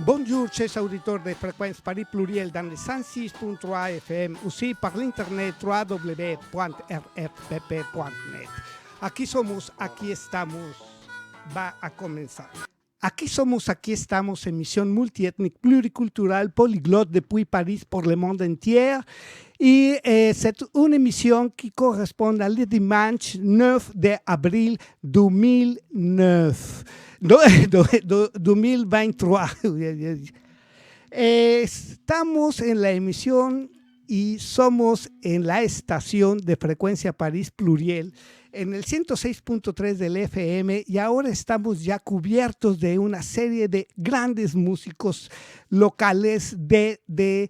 Bonjour, chers auditeurs de Fréquence Paris Pluriel dans le 106.3 FM, aussi par l'internet www.rrpp.net. Aquí somos, aquí estamos, va a comenzar. Aquí somos, aquí estamos, émission multiethnique, pluriculturelle, polyglotte depuis Paris pour le monde entier. Et c'est une émission qui correspond à le dimanche 9 avril 2009. 2023. Estamos en la emisión y somos en la estación de Frecuencia París Pluriel en el 106.3 del FM y ahora estamos ya cubiertos de una serie de grandes músicos locales de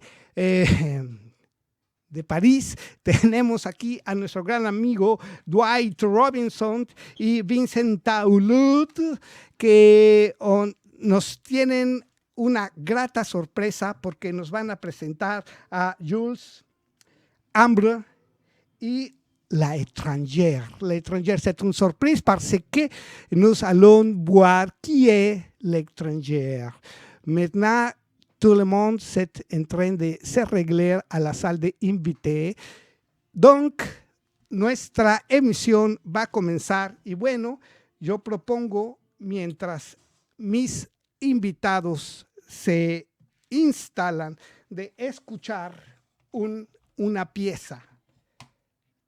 París. Tenemos aquí a nuestro gran amigo Dwight Robinson y Vincent Taulud, que nos tienen una grata sorpresa porque nos van a presentar a Jules, Ambre y La Étrangère. La Étrangère, c'est une surprise parce que nous allons voir qui est l'Étrangère. Maintenant, tout le monde est en train de se régler a la salle de invités. Donc, nuestra emisión va a comenzar. Y bueno, yo propongo, mientras mis invitados se instalan, de escuchar una pieza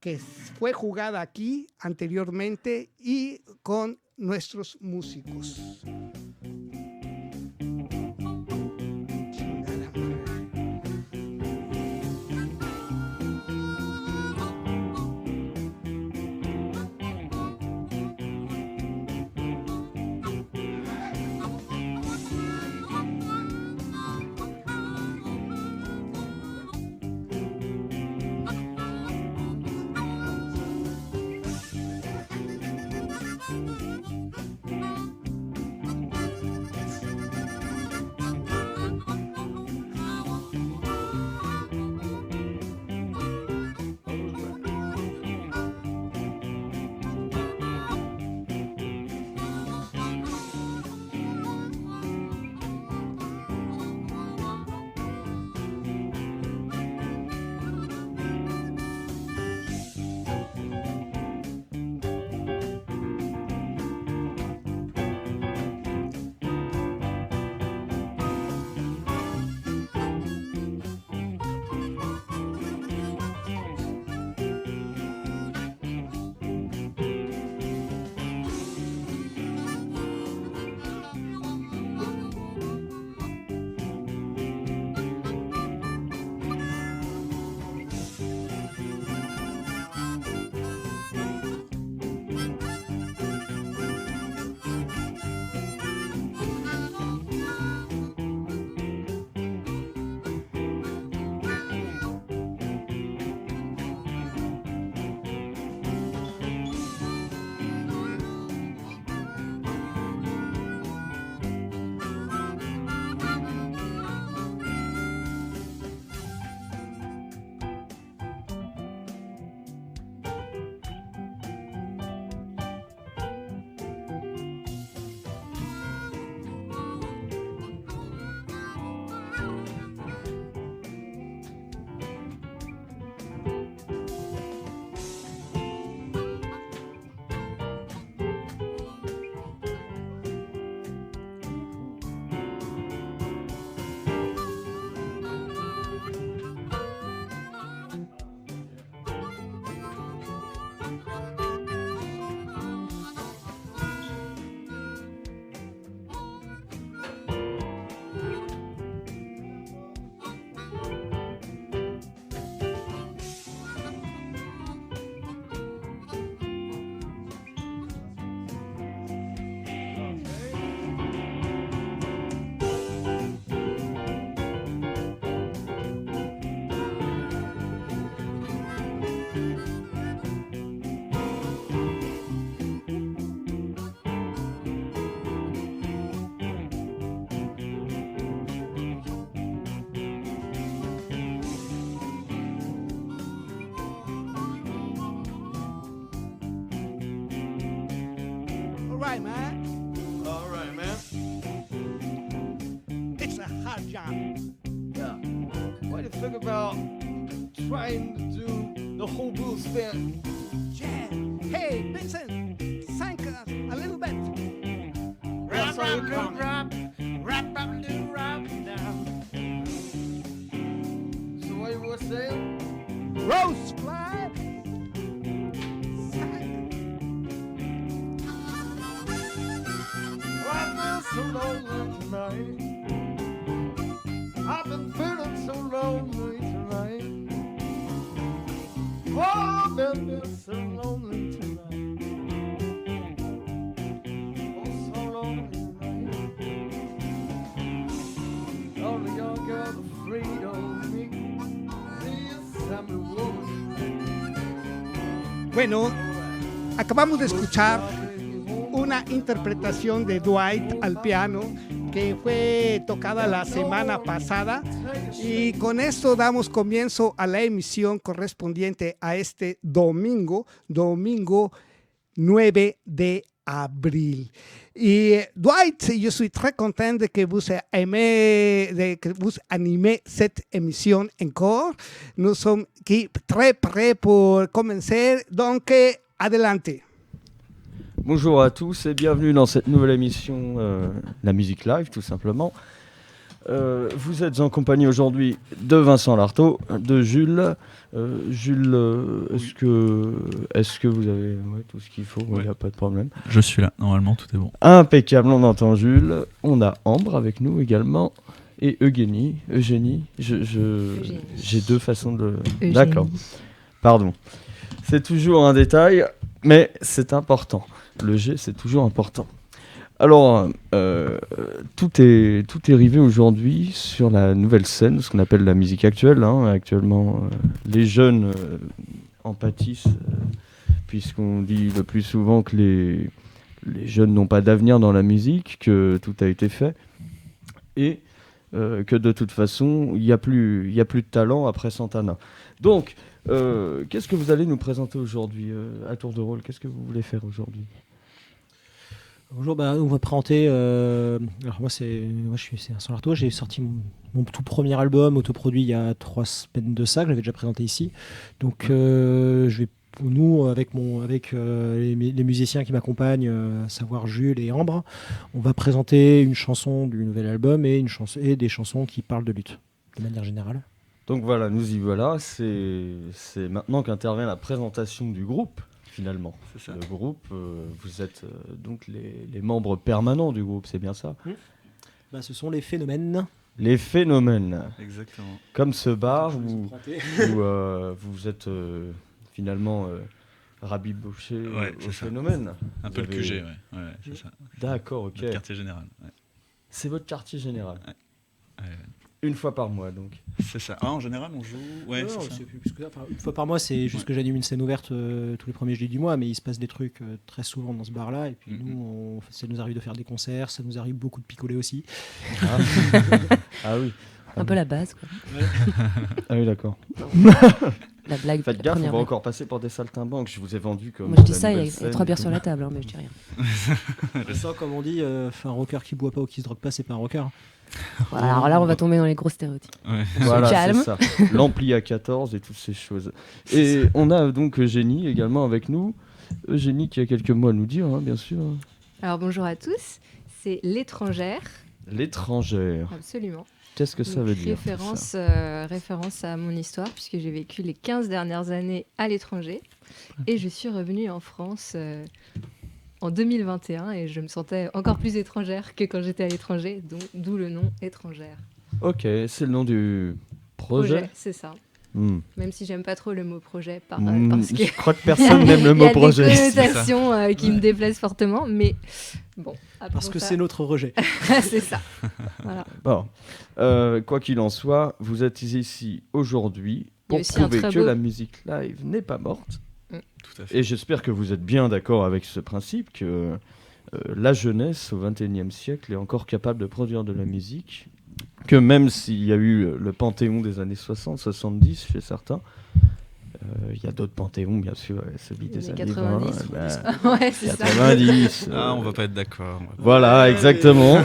que fue jugada aquí anteriormente y con nuestros músicos. whole blues fit. Yeah. Hey, Vincent, sing us a little bit. Rap, rap, rap, rap, rap, rap, do rap now. So what you were saying? Rose fly. I feel so lonely tonight. I've been feeling so lonely tonight. Oh, I've been feeling so lonely tonight. Oh, so lonely tonight. Only your girl afraid of me. Please, I'm the woman. Bueno, acabamos de escuchar una interpretación de Dwight al piano que fue tocada la semana pasada y con esto damos comienzo a la emisión correspondiente a este domingo 9 de abril. Et Dwight, je suis très content de que vous animez cette émission encore. Nous sommes très prêts pour commencer, donc adelante. Bonjour à tous et bienvenue dans cette nouvelle émission, la musique live tout simplement. Vous êtes en compagnie aujourd'hui de Vincent Lartaud, de Jules. Jules, est-ce que vous avez tout ce qu'il faut? Il n'y a pas de problème. Je suis là, normalement tout est bon. Impeccable, on entend Jules. On a Ambre avec nous également. Et Eugénie. Eugénie. J'ai deux façons de... Eugénie. D'accord. Pardon. C'est toujours un détail, mais c'est important. Le G, c'est toujours important. Alors, tout est arrivé aujourd'hui sur la nouvelle scène, ce qu'on appelle la musique actuelle. Actuellement, les jeunes en pâtissent, puisqu'on dit le plus souvent que les jeunes n'ont pas d'avenir dans la musique, que tout a été fait, et que de toute façon, il n'y a plus de talent après Santana. Donc, qu'est-ce que vous allez nous présenter aujourd'hui à tour de rôle? Qu'est-ce que vous voulez faire aujourd'hui? Bonjour, on va présenter. Alors moi, c'est Vincent Lartaud. J'ai sorti mon tout premier album autoproduit il y a 3 semaines de ça, que j'avais déjà présenté ici. Donc, je vais, nous, avec les musiciens qui m'accompagnent, à savoir Jules et Ambre, on va présenter une chanson du nouvel album et des chansons qui parlent de lutte, de manière générale. Donc voilà, nous y voilà. C'est maintenant qu'intervient la présentation du groupe. Finalement, C'est ça. Le groupe, vous êtes donc les membres permanents du groupe, c'est bien ça? Ce sont les Phénomènes. Les Phénomènes, Exactement. comme ce bar Je vous ai où présenté. vous êtes finalement rabiboché Ouais, au c'est ça. Phénomène. Un Vous peu le avez- QG, ouais, c'est ça. D'accord, ok. Notre quartier général. Ouais. C'est votre quartier général. Ouais. Une fois par mois, donc. C'est ça. Ah, en général, on joue. Ouais, Non, c'est ça. c'est plus que ça. Enfin, une fois par mois, c'est juste que j'anime une scène ouverte tous les premiers jeudis du mois, mais il se passe des trucs très souvent dans ce bar-là. Et puis nous, ça nous arrive de faire des concerts, ça nous arrive beaucoup de picoler aussi. Ah oui. Un peu la base, quoi. Ah oui, d'accord. La blague. Faites la gaffe, on première va blague. encore passer pour des saltimbanques. Je vous ai vendu comme. Moi, je dis la ça, il y nouvelle a scène 3 et bières tout. sur la table, hein, mais je dis rien. Ça, comme on dit, un rocker qui boit pas ou qui se drogue pas, c'est pas un rocker. Voilà, alors là, on va tomber dans les gros stéréotypes. Ouais. Voilà, Calme. c'est ça. L'ampli à 14 et toutes ces choses. Et on a donc Eugénie également avec nous. Eugénie qui a quelques mots à nous dire, bien sûr. Alors bonjour à tous, c'est l'étrangère, L'étrangère. absolument. Qu'est-ce que ça Donc, veut dire? référence à mon histoire, puisque j'ai vécu les 15 dernières années à l'étranger. Et je suis revenue en France en 2021 et je me sentais encore plus étrangère que quand j'étais à l'étranger, d'où le nom étrangère. Ok, c'est le nom du projet. C'est ça. Hmm. Même si j'aime pas trop le mot projet, parce que Je crois que personne n'aime le il y mot a projet. des c'est ça. connotations qui me déplaisent fortement, mais bon. Parce que c'est notre rejet. c'est ça. Voilà. Bon, quoi qu'il en soit, vous êtes ici aujourd'hui Il y a pour aussi un prouver très que beau- la musique live n'est pas morte. Tout à fait. Et j'espère que vous êtes bien d'accord avec ce principe que la jeunesse au XXIe siècle est encore capable de produire de la musique, que même s'il y a eu le panthéon des années 60, 70 chez certains, Il y a d'autres panthéons, bien sûr, celui des Les années 90. 20, Ouais, c'est ça. 90. Ah, on va pas être d'accord. Voilà, exactement.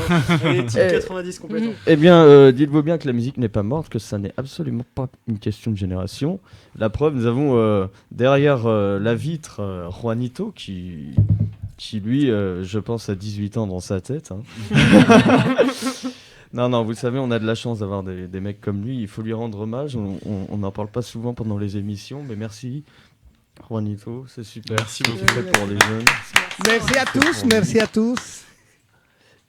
Allez, team Eh. 90 complètement. Eh bien, dites-vous bien que la musique n'est pas morte, que ça n'est absolument pas une question de génération. La preuve, nous avons derrière la vitre Juanito qui lui, je pense, a 18 ans dans sa tête. Hein. Non, vous le savez, on a de la chance d'avoir des mecs comme lui. Il faut lui rendre hommage. On n'en parle pas souvent pendant les émissions, mais merci, Juanito, c'est super. Merci Ce que tu beaucoup. fais pour les jeunes. Merci à tous, merci à tous.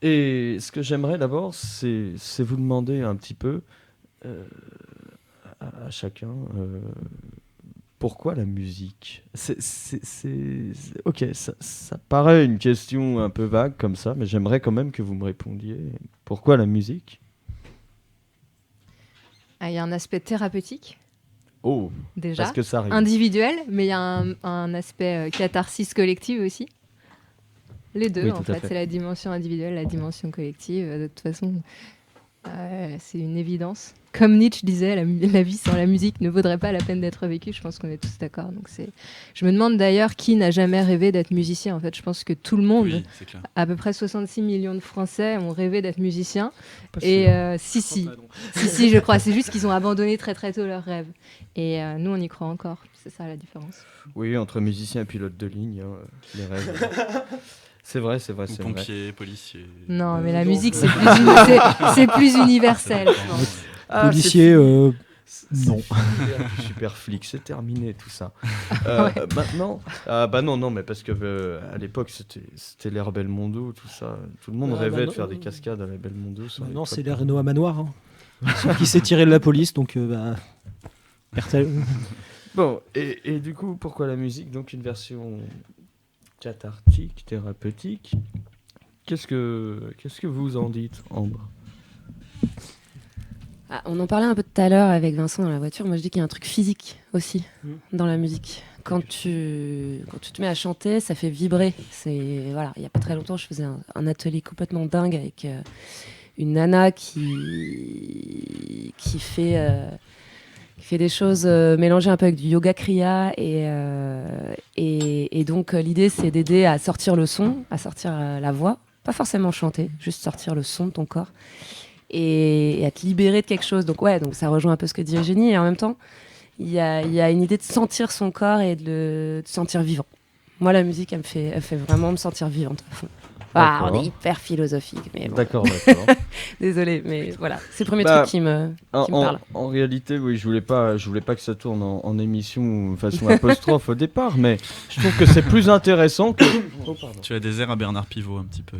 Et ce que j'aimerais d'abord, c'est vous demander un petit peu à chacun pourquoi la musique. Ok, ça paraît une question un peu vague comme ça, mais j'aimerais quand même que vous me répondiez. Pourquoi la musique? Il y a un aspect thérapeutique, Oh, déjà. parce que ça arrive. Individuel, mais il y a un aspect catharsis collective aussi. Les deux, Oui, en tout à fait. fait. C'est la dimension individuelle, la dimension collective. De toute façon, c'est une évidence. Comme Nietzsche disait, la vie sans la musique ne vaudrait pas la peine d'être vécue. Je pense qu'on est tous d'accord. Donc je me demande d'ailleurs qui n'a jamais rêvé d'être musicien. En fait, je pense que tout le monde, Oui, c'est clair. à peu près 66 millions de Français, ont rêvé d'être musiciens. Pas Et sûr. si, je crois. C'est juste qu'ils ont abandonné très très tôt leurs rêves. Et nous, on y croit encore. C'est ça la différence. Oui, entre musicien et pilote de ligne, hein, les rêves. C'est vrai. Ou pompier, policier. Non, mais Non. la musique, c'est plus universel, je pense. Ah, Policier, non. Super flic, c'est terminé tout ça. Ouais. Maintenant, non, mais parce que à l'époque c'était l'ère Belmondo, tout ça. Tout le monde Ah, rêvait bah de non. faire des cascades à la Belmondo. sur Non, les c'est toits. les Renault à manoir. Hein. Sauf qu'il s'est tiré de la police, donc Bon, et du coup, pourquoi la musique? Donc une version cathartique, thérapeutique. Qu'est-ce que vous en dites, Ambre? Ah, on en parlait un peu tout à l'heure avec Vincent dans la voiture. Moi, je dis qu'il y a un truc physique aussi dans la musique. Quand tu te mets à chanter, ça fait vibrer. Voilà, il y a pas très longtemps, je faisais un atelier complètement dingue avec une nana qui fait des choses mélangées un peu avec du yoga kriya et donc l'idée c'est d'aider à sortir le son, à sortir la voix, pas forcément chanter, juste sortir le son de ton corps et à te libérer de quelque chose. Donc ça rejoint un peu ce que dit Eugénie et en même temps il y a une idée de sentir son corps et de se sentir vivant. Moi la musique elle fait vraiment me sentir vivante à fond. Ah, on D'accord. est hyper philosophique, mais bon, D'accord. désolé, mais voilà, c'est le premier Bah, truc qui me parle. En réalité, oui, je voulais pas que ça tourne en émission façon apostrophe au départ, mais je trouve que c'est plus intéressant que. Oh, pardon. Tu as des airs à Bernard Pivot un petit peu.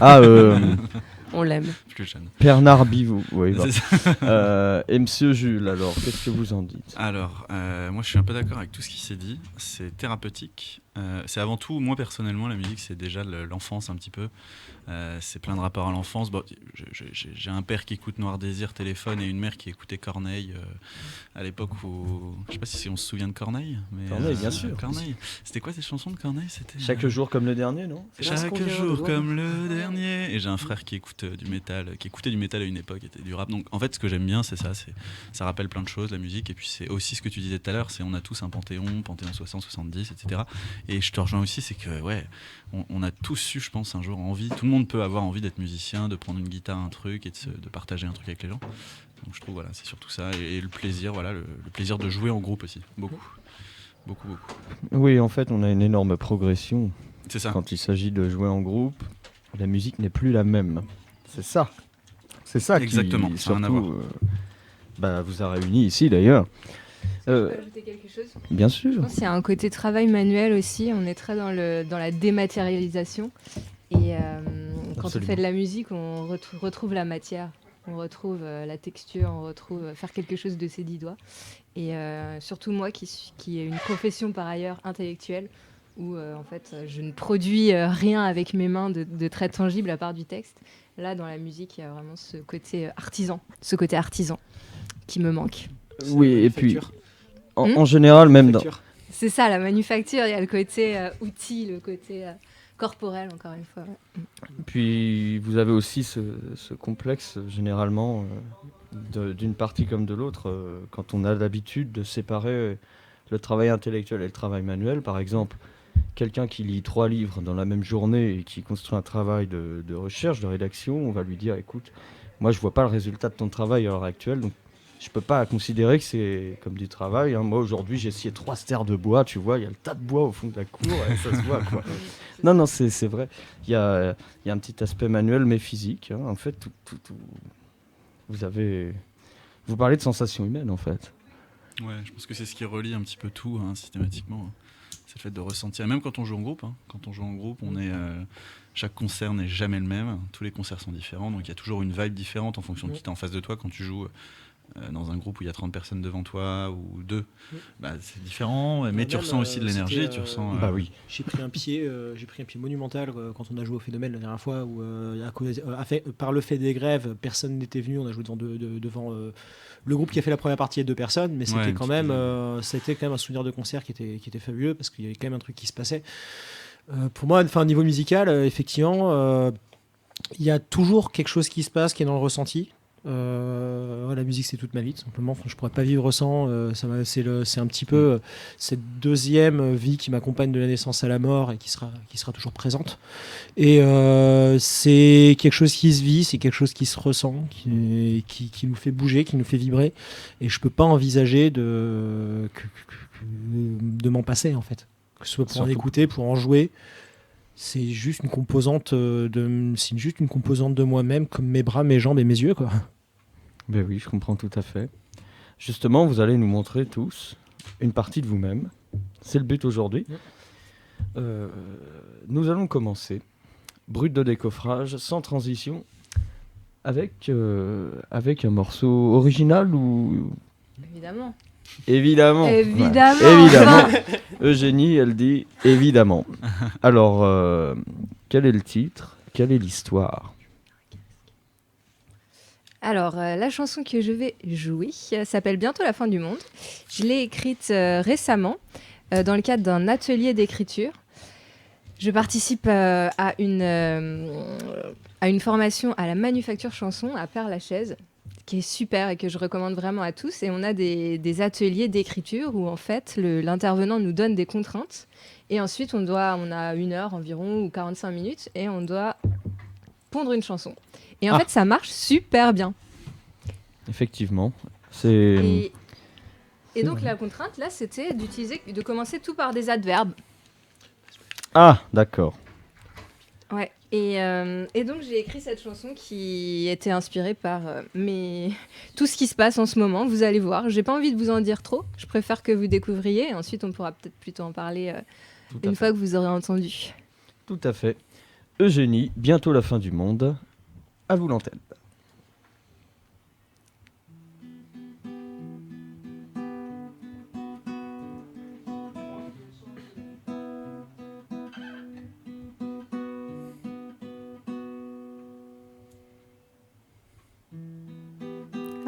Ah, On l'aime. Plus jeune. Bernard Bivou, oui. C'est ça. Et Monsieur Jules, alors, qu'est-ce que vous en dites? Alors, moi je suis un peu d'accord avec tout ce qui s'est dit. C'est thérapeutique. C'est avant tout, moi personnellement, la musique c'est déjà l'enfance un petit peu. C'est plein de rapports à l'enfance. Bon, j'ai un père qui écoute Noir Désir, Téléphone, et une mère qui écoutait Corneille à l'époque où... Je sais pas si on se souvient de Corneille. Mais, Corneille, bien sûr. Corneille. C'était quoi ces chansons de Corneille? C'était Chaque jour comme le dernier, non? Chaque jour comme le dernier. Et j'ai un frère qui écoute du métal, qui écoutait du métal à une époque, était du rap. Donc en fait, ce que j'aime bien, c'est ça rappelle plein de choses, la musique. Et puis c'est aussi ce que tu disais tout à l'heure, c'est on a tous un panthéon 60, 70, etc. Et je te rejoins aussi, c'est que on a tous eu, je pense, un jour envie. Tout le monde peut avoir envie d'être musicien, de prendre une guitare, un truc et de partager un truc avec les gens. Donc je trouve c'est surtout ça et le plaisir, le plaisir de jouer en groupe aussi, beaucoup. Oui, en fait, on a une énorme progression. C'est ça. Quand il s'agit de jouer en groupe, la musique n'est plus la même. C'est ça. C'est ça Exactement, qui, ça n'a rien à surtout, vous a réunis ici, d'ailleurs. Je peux ajouter quelque chose? Bien Je sûr. pense qu'il y a un côté travail manuel aussi. On est très dans la dématérialisation. Et quand on Absolument. fait de la musique, on retrouve la matière, on retrouve la texture, on retrouve faire quelque chose de ses 10 doigts. Et surtout moi qui ai une profession par ailleurs intellectuelle, où en fait je ne produis rien avec mes mains de très tangible à part du texte. Là, dans la musique, il y a vraiment ce côté artisan qui me manque. Oui, et puis, Facture. en général, même dans... Facture. C'est ça, la manufacture, il y a le côté outil, le côté corporel, encore une fois. Ouais. Puis vous avez aussi ce complexe, généralement, d'une partie comme de l'autre, quand on a l'habitude de séparer le travail intellectuel et le travail manuel. Par exemple, quelqu'un qui lit 3 livres dans la même journée et qui construit un travail de recherche, de rédaction, on va lui dire, écoute, moi je vois pas le résultat de ton travail à l'heure actuelle, donc je peux pas considérer que c'est comme du travail. Hein. Moi aujourd'hui j'ai scié 3 stères de bois, tu vois, il y a le tas de bois au fond de la cour, et ça se voit quoi. Non, c'est vrai, il y a un petit aspect manuel mais physique. Hein. En fait, vous parlez de sensations humaines en fait. Ouais, je pense que c'est ce qui relie un petit peu tout, hein, systématiquement. C'est le fait de ressentir. Et même quand on joue en groupe, hein, chaque concert n'est jamais le même. Tous les concerts sont différents, donc il y a toujours une vibe différente en fonction de qui est en face de toi. Quand tu joues dans un groupe où il y a 30 personnes devant toi ou 2, c'est différent. Mais tu ressens aussi de l'énergie. Tu ressens. Bah oui. J'ai pris un pied monumental quand on a joué au Phénomène la dernière fois, où par le fait des grèves, personne n'était venu. On a joué devant le groupe qui a fait la première partie, il y a 2 personnes, mais c'était quand même un souvenir de concert qui était fabuleux, parce qu'il y avait quand même un truc qui se passait. Pour moi, au niveau musical, effectivement, il y a toujours quelque chose qui se passe qui est dans le ressenti. La musique, c'est toute ma vie, tout simplement. Je pourrais pas vivre sans. C'est un petit peu cette deuxième vie qui m'accompagne de la naissance à la mort et qui sera toujours présente. Et c'est quelque chose qui se vit, c'est quelque chose qui se ressent, qui nous fait bouger, qui nous fait vibrer. Et je peux pas envisager de m'en passer, en fait. Que ce soit pour en écouter, pour en jouer. C'est juste une composante de moi-même, comme mes bras, mes jambes et mes yeux, quoi. Ben oui, je comprends tout à fait. Justement, vous allez nous montrer tous une partie de vous-même. C'est le but aujourd'hui. Nous allons commencer, brut de décoffrage, sans transition, avec un morceau original ou... Évidemment. Évidemment. Évidemment. Voilà. Évidemment. Eugénie, elle dit évidemment. Alors, quel est le titre ? Quelle est l'histoire ? Alors, la chanson que je vais jouer s'appelle Bientôt la fin du monde. Je l'ai écrite récemment dans le cadre d'un atelier d'écriture. Je participe à une formation à la Manufacture Chanson à Père-Lachaise, qui est super et que je recommande vraiment à tous. Et on a des ateliers d'écriture où, en fait, l'intervenant nous donne des contraintes. Et ensuite, on a 1 heure environ ou 45 minutes et on doit pondre une chanson. Et en fait, ça marche super bien. Effectivement. Et donc, la contrainte, là, c'était de commencer tout par des adverbes. Ah, d'accord. Ouais. Et donc, j'ai écrit cette chanson qui était inspirée par tout ce qui se passe en ce moment. Vous allez voir. J'ai pas envie de vous en dire trop. Je préfère que vous découvriez. Ensuite, on pourra peut-être plutôt en parler une fois que vous aurez entendu. Tout à fait. Eugénie, bientôt la fin du monde. À vous l'antenne.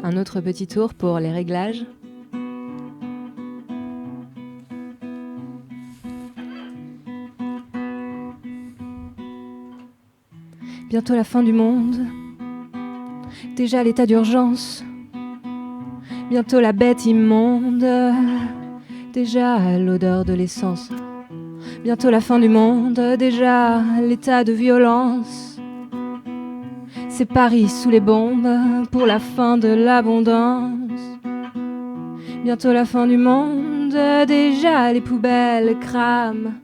Un autre petit tour pour les réglages. Bientôt la fin du monde, déjà l'état d'urgence, bientôt la bête immonde, déjà l'odeur de l'essence, bientôt la fin du monde, déjà l'état de violence. C'est Paris sous les bombes pour la fin de l'abondance. Bientôt la fin du monde, déjà les poubelles crament.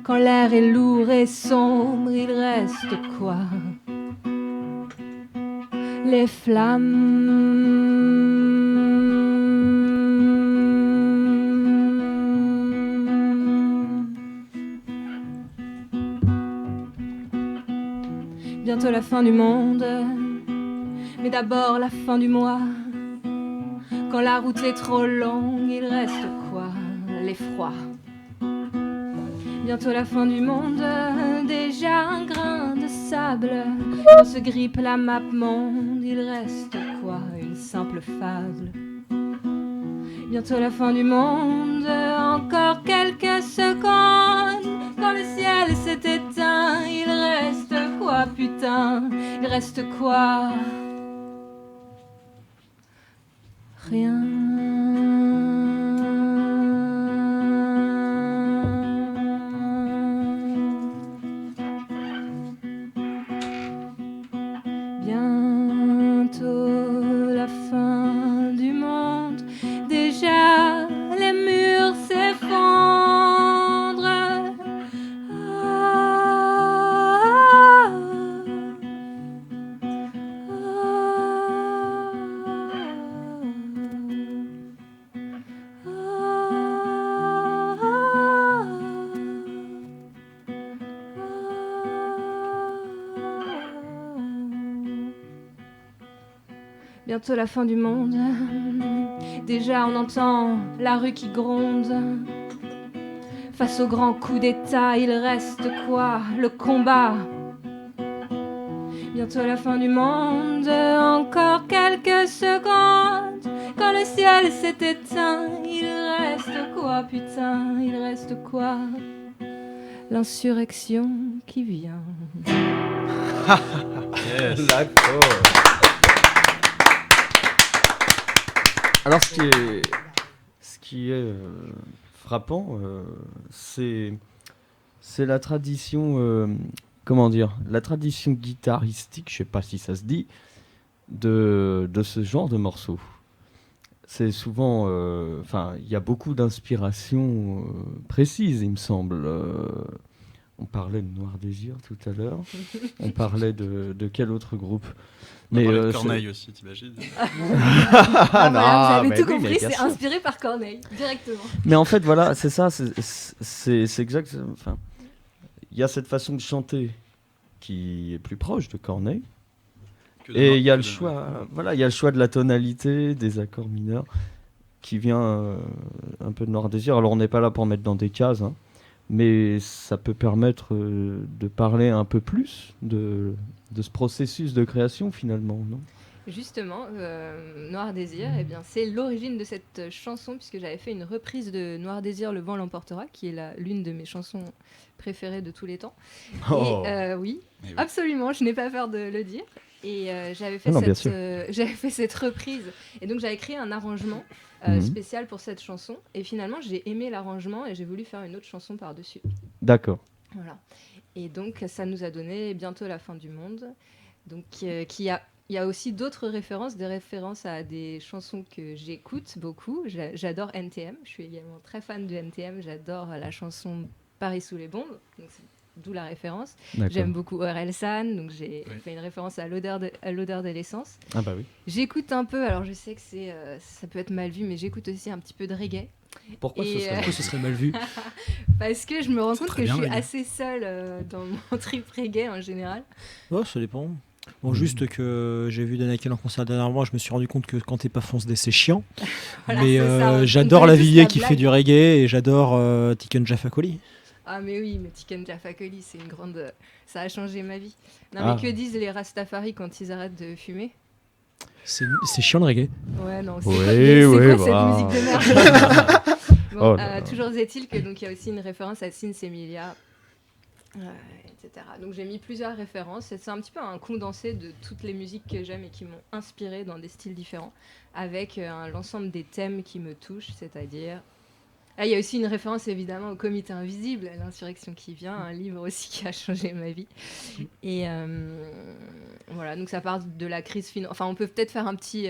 Quand l'air est lourd et sombre, il reste quoi ? Les flammes. Bientôt la fin du monde, mais d'abord la fin du mois. Quand la route est trop longue, il reste quoi ? L'effroi. Bientôt la fin du monde, déjà un grain de sable. Dans ce grippe la map monde, il reste quoi ? Une simple fable. Bientôt la fin du monde, encore quelques secondes. Quand le ciel s'est éteint, il reste quoi, putain ? Il reste quoi ? Rien. Bientôt la fin du monde. Déjà on entend la rue qui gronde. Face au grand coup d'État, il reste quoi? Le combat. Bientôt la fin du monde, encore quelques secondes. Quand le ciel s'est éteint, il reste quoi, putain? Il reste quoi? L'insurrection qui vient. Yes. D'accord. Alors, ce qui est frappant, c'est la tradition, comment dire, la tradition guitaristique, je sais pas si ça se dit, de ce genre de morceaux. C'est souvent, enfin, il y a beaucoup d'inspirations précises, il me semble. On parlait de Noir Désir tout à l'heure. On parlait de quel autre groupe? Mais c'est- Corneille aussi, t'imagines? Ah, voilà, vous avez mais tout oui, mais compris, bien c'est sûr. inspiré par Corneille, directement. Mais en fait, voilà, c'est ça, c'est exact. Enfin, il y a cette façon de chanter qui est plus proche de Corneille. Et il y a le choix, voilà, il y a le choix de la tonalité, des accords mineurs, qui vient un peu de Noir Désir. Alors on n'est pas là pour mettre dans des cases, hein, mais ça peut permettre de parler un peu plus de ce processus de création finalement, non? Justement, Noir Désir, eh bien, c'est l'origine de cette chanson, puisque j'avais fait une reprise de Noir Désir, Le vent l'emportera, qui est l'une de mes chansons préférées de tous les temps. Oh. Et oui, Mais oui. absolument, je n'ai pas peur de le dire. Et j'avais fait, Non, bien j'avais fait cette reprise. Et donc, j'avais créé un arrangement Mhm. spécial pour cette chanson. Et finalement, j'ai aimé l'arrangement et j'ai voulu faire une autre chanson par-dessus. D'accord. Voilà. Et donc, ça nous a donné Bientôt la fin du monde. Donc, il y a aussi d'autres références, des références à des chansons que j'écoute beaucoup. J'adore NTM. Je suis également très fan de NTM. J'adore la chanson Paris sous les bombes. Donc, d'où la référence. D'accord. J'aime beaucoup Orelsan. Donc, j'ai Oui. fait une référence à l'odeur de l'essence. Ah bah oui. J'écoute un peu, alors je sais que ça peut être mal vu, mais j'écoute aussi un petit peu de reggae. Pourquoi ce Et, serait Pourquoi ce serait mal vu? Parce que je me rends C'est compte très que je bien, suis reggae. assez seule dans mon trip reggae en général. Oh, ça dépend. Bon, juste que j'ai vu Danakel en concert dernièrement, je me suis rendu compte que quand t'es pas fonce D, c'est chiant. Voilà, Mais c'est ça, on j'adore connaît la tous Villiers la qui blague. fait du reggae et j'adore Tiken Jaffa Coli. Ah mais oui, mais Tiken Jaffa Coli, c'est une grande... Ça a changé ma vie. Non Ah. mais que disent les Rastafari quand ils arrêtent de fumer? C'est chiant le reggae. Ouais, non, Oui, c'est oui, quoi bah. cette musique de merde? Bon, Oh là là. toujours est-il que donc il y a aussi une référence à Sins Emilia, etc. Donc j'ai mis plusieurs références. C'est un petit peu un condensé de toutes les musiques que j'aime et qui m'ont inspiré dans des styles différents, avec l'ensemble des thèmes qui me touchent, c'est-à-dire... Ah, il y a aussi une référence évidemment au Comité Invisible, l'insurrection qui vient, un livre aussi qui a changé ma vie. Et voilà, donc ça part de la crise financière. Enfin, on peut peut-être faire un petit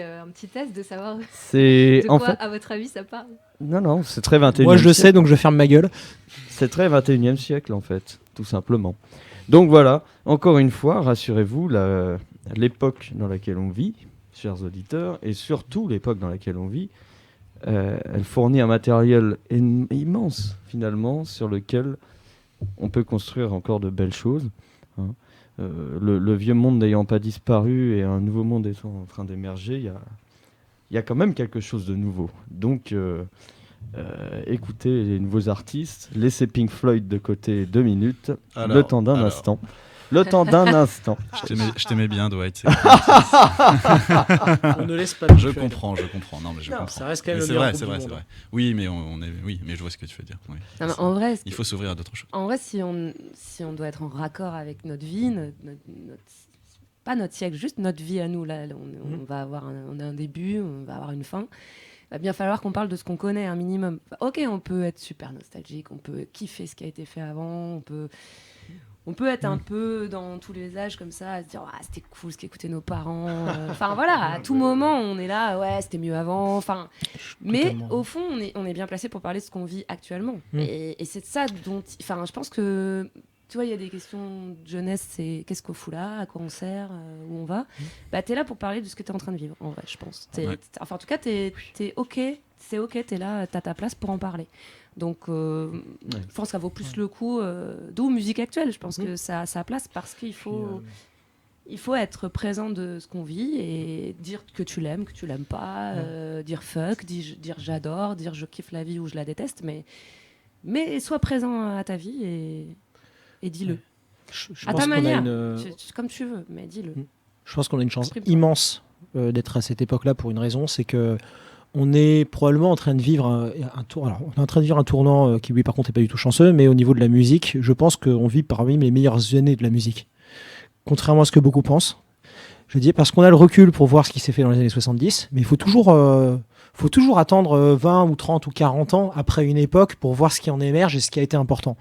test de savoir C'est de en quoi, fait, à votre avis, ça parle. non, c'est très 21e Moi je le siècle. sais donc je ferme ma gueule. C'est très 21e siècle en fait, tout simplement. Donc voilà, encore une fois, rassurez-vous, l'époque dans laquelle on vit, chers auditeurs, et surtout l'époque dans laquelle on vit, elle fournit un matériel immense finalement sur lequel on peut construire encore de belles choses, hein. Le vieux monde n'ayant pas disparu et un nouveau monde étant en train d'émerger, il y a quand même quelque chose de nouveau. Donc écoutez les nouveaux artistes, laissez Pink Floyd de côté 2 minutes, Alors, le temps d'un alors. instant. Le temps d'un instant. Je t'aimais bien, Dwight. c'est- On ne laisse pas. Je comprends. Non, mais je comprends. Ça reste quand même Mais le c'est meilleur vrai, groupe c'est du vrai, monde. c'est vrai. Oui, mais oui, mais je vois ce que tu veux dire. Oui. Non, mais en vrai, Il faut s'ouvrir à d'autres choses. En vrai, si on doit être en raccord avec notre vie, pas notre siècle, juste notre vie à nous, là, on va avoir on a un début, on va avoir une fin. Il va bien falloir qu'on parle de ce qu'on connaît un minimum. Ok, on peut être super nostalgique, on peut kiffer ce qui a été fait avant, on peut être un peu dans tous les âges comme ça, à se dire ah, c'était cool ce qu'écoutaient nos parents. Enfin voilà, à tout moment on est là, ouais c'était mieux avant. Enfin, mais Totalement. au fond on est bien placé pour parler de ce qu'on vit actuellement. Mm. Et c'est de ça dont, enfin je pense que tu vois il y a des questions de jeunesse, c'est qu'est-ce qu'on fout là, à quoi on sert, où on va. Bah t'es là pour parler de ce que t'es en train de vivre. En vrai, je pense. Ouais. Enfin en tout cas t'es ok, c'est ok, t'es là, t'as ta place pour en parler. Donc, je pense que ça vaut plus le coup. D'où musique actuelle. Je pense que ça a sa place parce qu'il faut. il faut être présent de ce qu'on vit et dire que tu l'aimes pas, dire fuck, dire j'adore, dire je kiffe la vie ou je la déteste, mais sois présent à ta vie et dis-le. Ouais. Je À pense ta qu'on a manière, une, comme tu veux, mais dis-le. Je pense qu'on a une chance Exprime-toi. immense d'être à cette époque-là pour une raison, c'est que on est probablement en train de vivre un tour. Alors, on est en train de vivre un tournant qui, lui, par contre, n'est pas du tout chanceux, mais au niveau de la musique, je pense qu'on vit parmi les meilleures années de la musique. Contrairement à ce que beaucoup pensent. Je dis parce qu'on a le recul pour voir ce qui s'est fait dans les années 70, mais il faut toujours attendre 20 ou 30 ou 40 ans après une époque pour voir ce qui en émerge et ce qui a été important.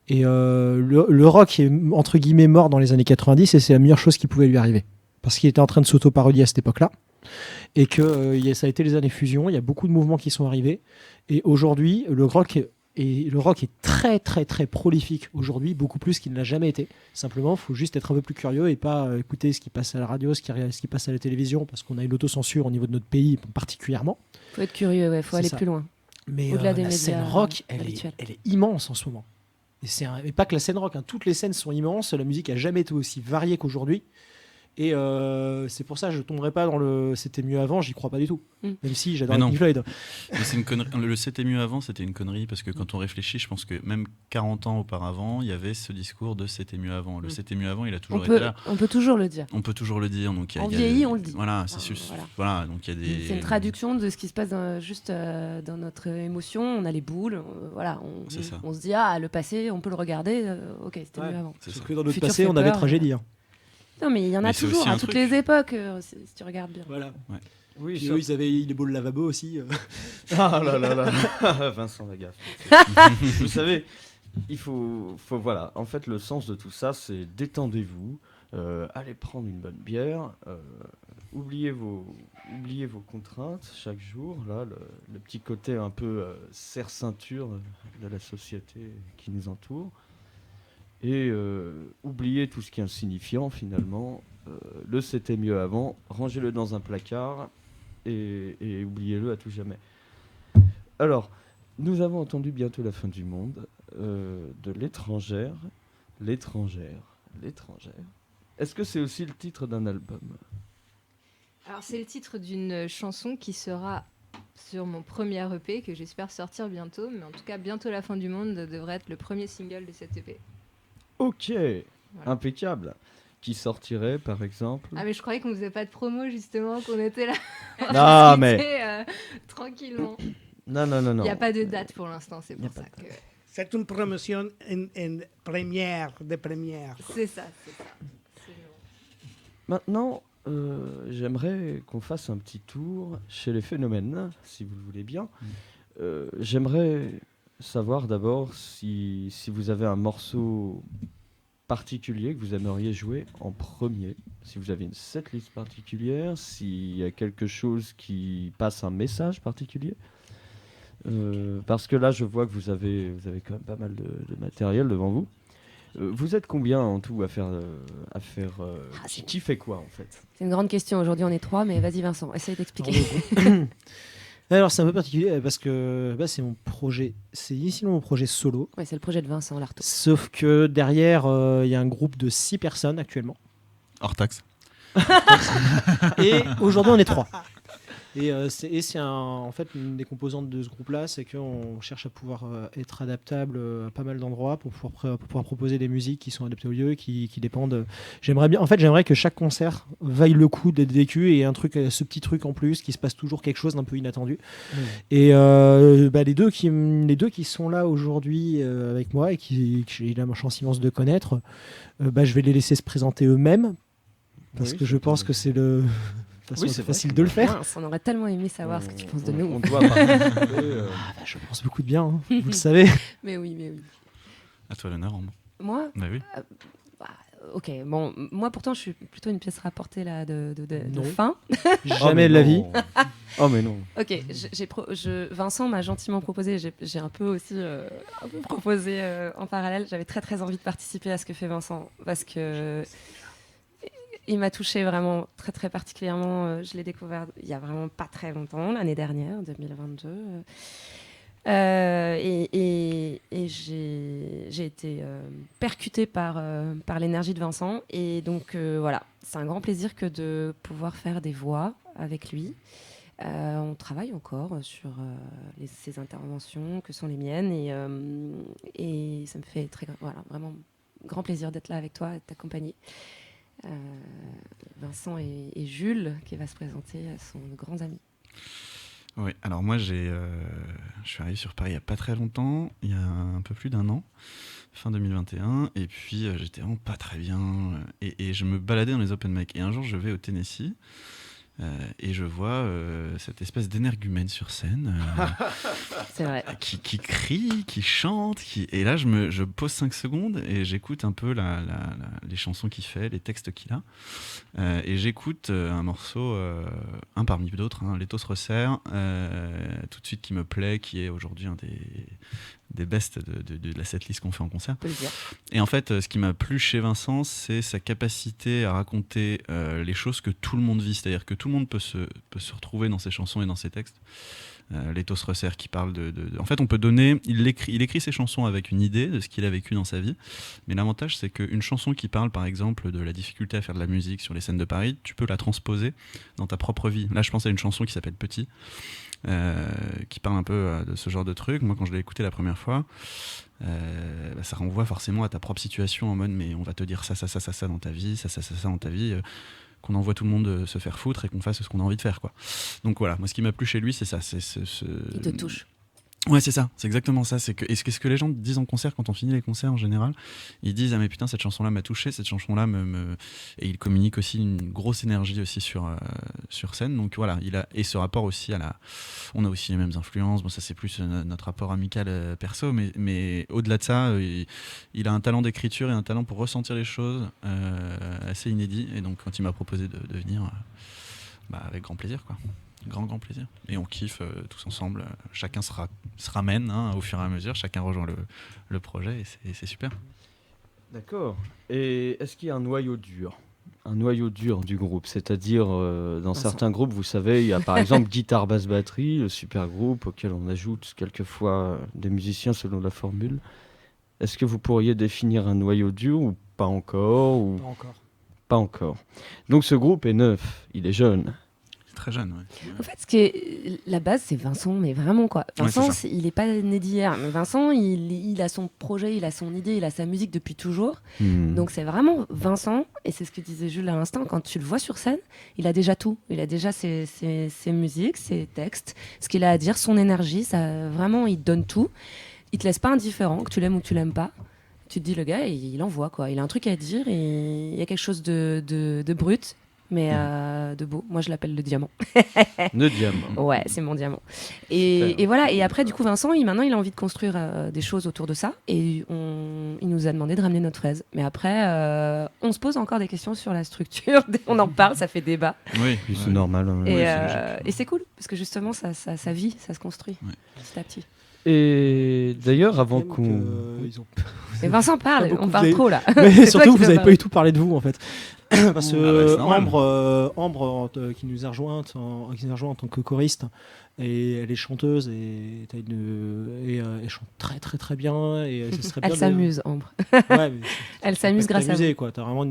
Et le rock est entre guillemets mort dans les années 90 et c'est la meilleure chose qui pouvait lui arriver. Parce qu'il était en train de s'auto-parodier à cette époque-là. Et que ça a été les années fusion, il y a beaucoup de mouvements qui sont arrivés. Et aujourd'hui, le rock est très très très prolifique aujourd'hui, beaucoup plus qu'il ne l'a jamais été. Simplement, il faut juste être un peu plus curieux et pas écouter ce qui passe à la radio, ce qui passe à la télévision, parce qu'on a une autocensure au niveau de notre pays particulièrement. Faut être curieux, ouais, faut C'est aller ça. plus loin. Mais Au-delà des la scène médias rock, elle habituels. est immense en ce moment. Et pas que la scène rock, hein, toutes les scènes sont immenses, la musique a jamais été aussi variée qu'aujourd'hui. Et c'est pour ça que je tomberai pas dans le c'était mieux avant, j'y crois pas du tout. Même si j'adore Mais non. Pink Floyd. Mais c'est une connerie. Le c'était mieux avant, c'était une connerie parce que quand on réfléchit, je pense que même 40 ans auparavant, il y avait ce discours de c'était mieux avant. Le c'était mieux avant, il a toujours été là. On peut toujours le dire. On peut toujours le dire. Donc On vieillit, on le dit. Voilà, c'est Enfin, sûr. voilà. Voilà, donc il y a des. C'est une traduction de ce qui se passe dans notre émotion. On a les boules, voilà. C'est ça. On se dit le passé, on peut le regarder. Ok, c'était Ouais. mieux avant. C'est Sauf ça. que dans notre Futur passé, fait on avait peur. tragédie. Hein. Non, mais il y en a Mais c'est toujours aussi à un toutes truc. les époques, si tu regardes bien. Voilà. Oui, Puis eux, ils avaient les beaux lavabo aussi. Ah là là là. Vincent Lagaffe. Vous savez, il faut voilà. En fait, le sens de tout ça, c'est détendez-vous, allez prendre une bonne bière, oubliez vos contraintes chaque jour. Là, le petit côté un peu serre-ceinture de la société qui nous entoure. Et oubliez tout ce qui est insignifiant finalement. Le c'était mieux avant, rangez-le dans un placard et oubliez-le à tout jamais. Alors, nous avons entendu bientôt la fin du monde de l'étrangère. Est-ce que c'est aussi le titre d'un album? Alors, c'est le titre d'une chanson qui sera sur mon premier EP que j'espère sortir bientôt. Mais en tout cas, bientôt la fin du monde devrait être le premier single de cet EP. Ok, Voilà. impeccable. Qui sortirait par exemple? Ah, mais je croyais qu'on faisait pas de promo justement, qu'on était là. Non, mais. Tranquillement. Non. Il n'y a pas de date pour l'instant, c'est Y a pour ça pas que. C'est une promotion en première de première. C'est ça, c'est ça. Absolument. Maintenant, j'aimerais qu'on fasse un petit tour chez les phénomènes, si vous le voulez bien. J'aimerais savoir d'abord si vous avez un morceau particulier que vous aimeriez jouer en premier, si vous avez une setlist particulière, s'il y a quelque chose qui passe un message particulier. Parce que là, je vois que vous avez quand même pas mal de matériel devant vous. Vous êtes combien en tout à faire qui fait quoi en fait? C'est une grande question. Aujourd'hui, on est 3, mais vas-y, Vincent, essaye d'expliquer. Alors c'est un peu particulier parce que c'est mon projet, c'est initialement mon projet solo. Ouais, c'est le projet de Vincent Lartaud. Sauf que derrière, il y a un groupe de 6 personnes actuellement. Hors taxe. Et aujourd'hui, on est 3. Et c'est en fait une des composantes de ce groupe-là, c'est qu'on cherche à pouvoir être adaptable à pas mal d'endroits pour pouvoir proposer des musiques qui sont adaptées au lieu, qui dépendent. J'aimerais que chaque concert vaille le coup d'être vécu et ce petit truc en plus, qui se passe toujours quelque chose d'un peu inattendu. Et les deux qui sont là aujourd'hui avec moi et que j'ai la chance immense de connaître, je vais les laisser se présenter eux-mêmes parce Oui, que je pense que c'est le Oui, c'est facile vrai. de le faire. Mince, on aurait tellement aimé savoir ce que tu penses de nous. On doit participer. Je pense beaucoup de bien, hein, vous le savez. Mais oui. À toi l'honneur. Moi, Bah oui. ok. Bon, moi pourtant, je suis plutôt une pièce rapportée là de Non. fin. Jamais de la vie. Oh mais non. Ok, Vincent m'a gentiment proposé, j'ai un peu aussi proposé en parallèle. J'avais très très envie de participer à ce que fait Vincent parce que il m'a touché vraiment très très particulièrement. Je l'ai découvert il y a vraiment pas très longtemps, l'année dernière, 2022. Et j'ai été percutée par l'énergie de Vincent. Et donc, voilà, c'est un grand plaisir que de pouvoir faire des voix avec lui. On travaille encore sur ses interventions, que sont les miennes. Et ça me fait vraiment grand plaisir d'être là avec toi et de t'accompagner. Vincent et Jules, qui va se présenter, sont de grands amis. Oui, alors moi je suis arrivé sur Paris il n'y a pas très longtemps, il y a un peu plus d'1 an, fin 2021, et puis j'étais vraiment pas très bien, et je me baladais dans les open mic, et un jour je vais au Tennessee, et je vois cette espèce d'énergumène sur scène C'est vrai. qui crie, qui chante, et là je pose 5 secondes et j'écoute un peu les chansons qu'il fait, les textes qu'il a, et j'écoute un morceau, un parmi d'autres, L'étau se resserre, tout de suite qui me plaît, qui est aujourd'hui un des bests de la setlist qu'on fait en concert. On peut le dire. Et en fait, ce qui m'a plu chez Vincent, c'est sa capacité à raconter les choses que tout le monde vit, c'est-à-dire que tout le monde peut se retrouver dans ses chansons et dans ses textes. L'étau se resserre qui parle En fait, on peut donner... Il écrit ses chansons avec une idée de ce qu'il a vécu dans sa vie, mais l'avantage, c'est qu'une chanson qui parle, par exemple, de la difficulté à faire de la musique sur les scènes de Paris, tu peux la transposer dans ta propre vie. Là, je pense à une chanson qui s'appelle Petit, qui parle un peu de ce genre de truc. Moi, quand je l'ai écouté la première fois, ça renvoie forcément à ta propre situation, en mode mais on va te dire ça dans ta vie, ça dans ta vie, qu'on envoie tout le monde se faire foutre et qu'on fasse ce qu'on a envie de faire, quoi. Donc voilà, moi ce qui m'a plu chez lui, c'est ça, Il te touche. Ouais, c'est ça, c'est exactement ça. C'est que, ce que les gens disent en concert, quand on finit les concerts en général, ils disent ah mais putain, cette chanson-là m'a touché, cette chanson-là et il communique aussi une grosse énergie aussi sur scène. Donc voilà, et ce rapport aussi on a aussi les mêmes influences. Bon, ça c'est plus notre rapport amical perso, mais au-delà de ça, il a un talent d'écriture et un talent pour ressentir les choses assez inédit. Et donc quand il m'a proposé de venir, avec grand plaisir, quoi. Grand plaisir. Et on kiffe tous ensemble. Chacun se ramène au fur et à mesure. Chacun rejoint le projet et c'est super. D'accord. Et est-ce qu'il y a un noyau dur du groupe? C'est-à-dire, dans certains groupes, vous savez, il y a par exemple guitare, basse, batterie, le super groupe auquel on ajoute quelquefois des musiciens selon la formule. Est-ce que vous pourriez définir un noyau dur ou pas encore Pas encore. Donc ce groupe est neuf, il est jeune. Très jeune, ouais. En fait, la base, c'est Vincent, mais vraiment, quoi. Vincent, il n'est pas né d'hier. Mais Vincent, il a son projet, il a son idée, il a sa musique depuis toujours. Donc c'est vraiment Vincent, et c'est ce que disait Jules à l'instant, quand tu le vois sur scène, il a déjà tout. Il a déjà ses musiques, ses textes, ce qu'il a à dire, son énergie, ça, vraiment, il te donne tout. Il te laisse pas indifférent, que tu l'aimes ou que tu l'aimes pas. Tu te dis, le gars, il envoie, quoi. Il a un truc à dire, et il y a quelque chose de brut, mais de beau. Moi, je l'appelle le diamant. Le diamant. Ouais, c'est mon diamant. Et voilà. Et après, du coup, Vincent, maintenant, il a envie de construire des choses autour de ça. Et il nous a demandé de ramener notre fraise. Mais après, on se pose encore des questions sur la structure. On en parle, ça fait débat. Oui, c'est normal. Et c'est cool, parce que justement, ça vit, ça se construit petit à petit. Et d'ailleurs, avant qu'on... Mais Vincent parle, on parle trop là. Mais surtout, vous n'avez pas du tout parlé de vous en fait. Parce que Ambre qui nous a rejointe en tant que choriste, et elle est chanteuse et elle chante très très très bien. Et ce serait bien elle s'amuse, Ambre. Ouais, elle s'amuse grâce à vous. T'as vraiment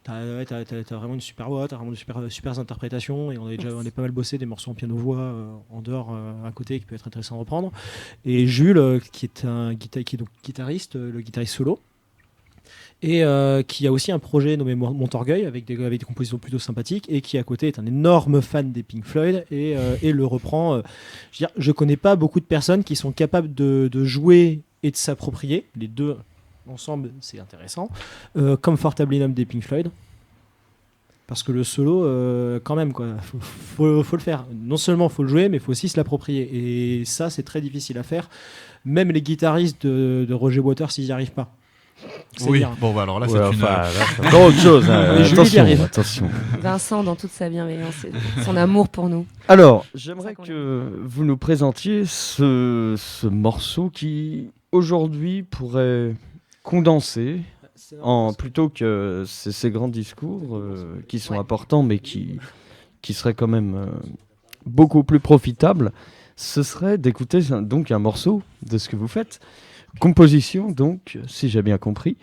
t'as vraiment une super voix, t'as vraiment de super interprétations, et on est pas mal bossé des morceaux en piano-voix en dehors à côté qui peut être intéressant à reprendre. Et Jules qui est donc guitariste, le guitariste solo, et qui a aussi un projet nommé Montorgueil avec des compositions plutôt sympathiques, et qui à côté est un énorme fan des Pink Floyd et le reprend. Je connais pas beaucoup de personnes qui sont capables de jouer et de s'approprier les deux ensemble, c'est intéressant. Comfortably Numb des Pink Floyd, parce que le solo, quand même, quoi, faut le faire. Non seulement faut le jouer, mais faut aussi se l'approprier. Et ça, c'est très difficile à faire. Même les guitaristes de Roger Waters, ils n'y arrivent pas. Oui, bon, alors là, c'est dans autre chose. Attention. Vincent, dans toute sa bienveillance, son amour pour nous. Alors, j'aimerais que vous nous présentiez ce morceau qui, aujourd'hui, pourrait condenser, plutôt que ces grands discours qui sont importants, mais qui seraient quand même beaucoup plus profitables, ce serait d'écouter donc un morceau de ce que vous faites. Composition, donc, si j'ai bien compris.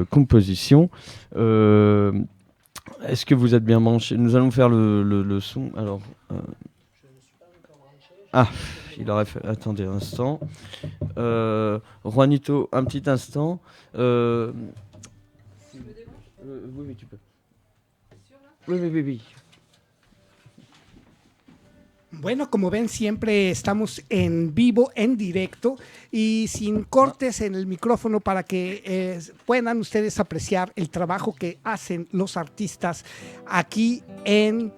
Composition. Est-ce que vous êtes bien branché? Nous allons faire le son. Alors. Ah, il aurait fait. Attendez un instant. Juanito, un petit instant. Oui, tu peux. Oui. Bueno, como ven, siempre estamos en vivo, en directo y sin cortes en el micrófono para que puedan ustedes apreciar el trabajo que hacen los artistas aquí en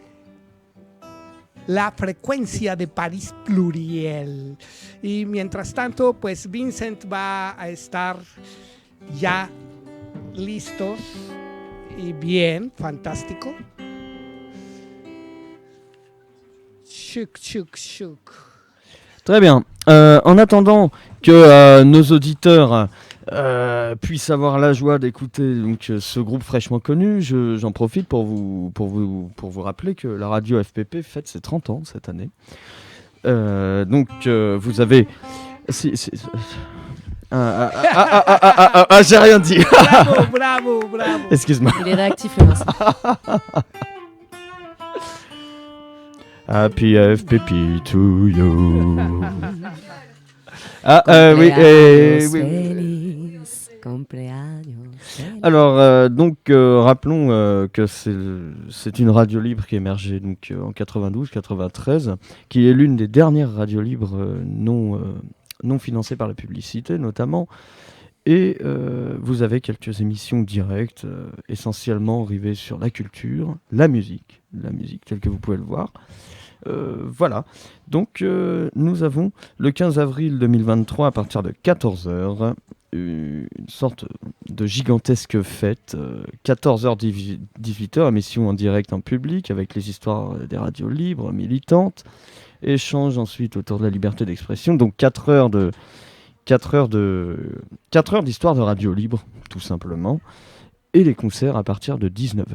la frecuencia de París Pluriel. Y mientras tanto, pues Vincent va a estar ya listos y bien, fantástico. Chouk. Très bien. En attendant que nos auditeurs puissent avoir la joie d'écouter donc ce groupe fraîchement connu, j'en profite pour vous rappeler que la radio FPP fête ses 30 ans cette année. Donc vous avez... j'ai rien dit. Bravo. Excuse-moi. Il est réactif, le Vincent. Happy FPP to you. Oui. Cumpleaños feliz. Alors, rappelons que c'est une radio libre qui est émergée donc, en 92-93, qui est l'une des dernières radios libres non financées par la publicité, notamment. Et vous avez quelques émissions directes, essentiellement rivées sur la culture, la musique telle que vous pouvez le voir. Voilà, donc nous avons le 15 avril 2023 à partir de 14h une sorte de gigantesque fête, 14h 18h, émission en direct en public avec les histoires des radios libres, militantes, échange ensuite autour de la liberté d'expression, donc 4 heures d'histoire de radio libre tout simplement, et les concerts à partir de 19h.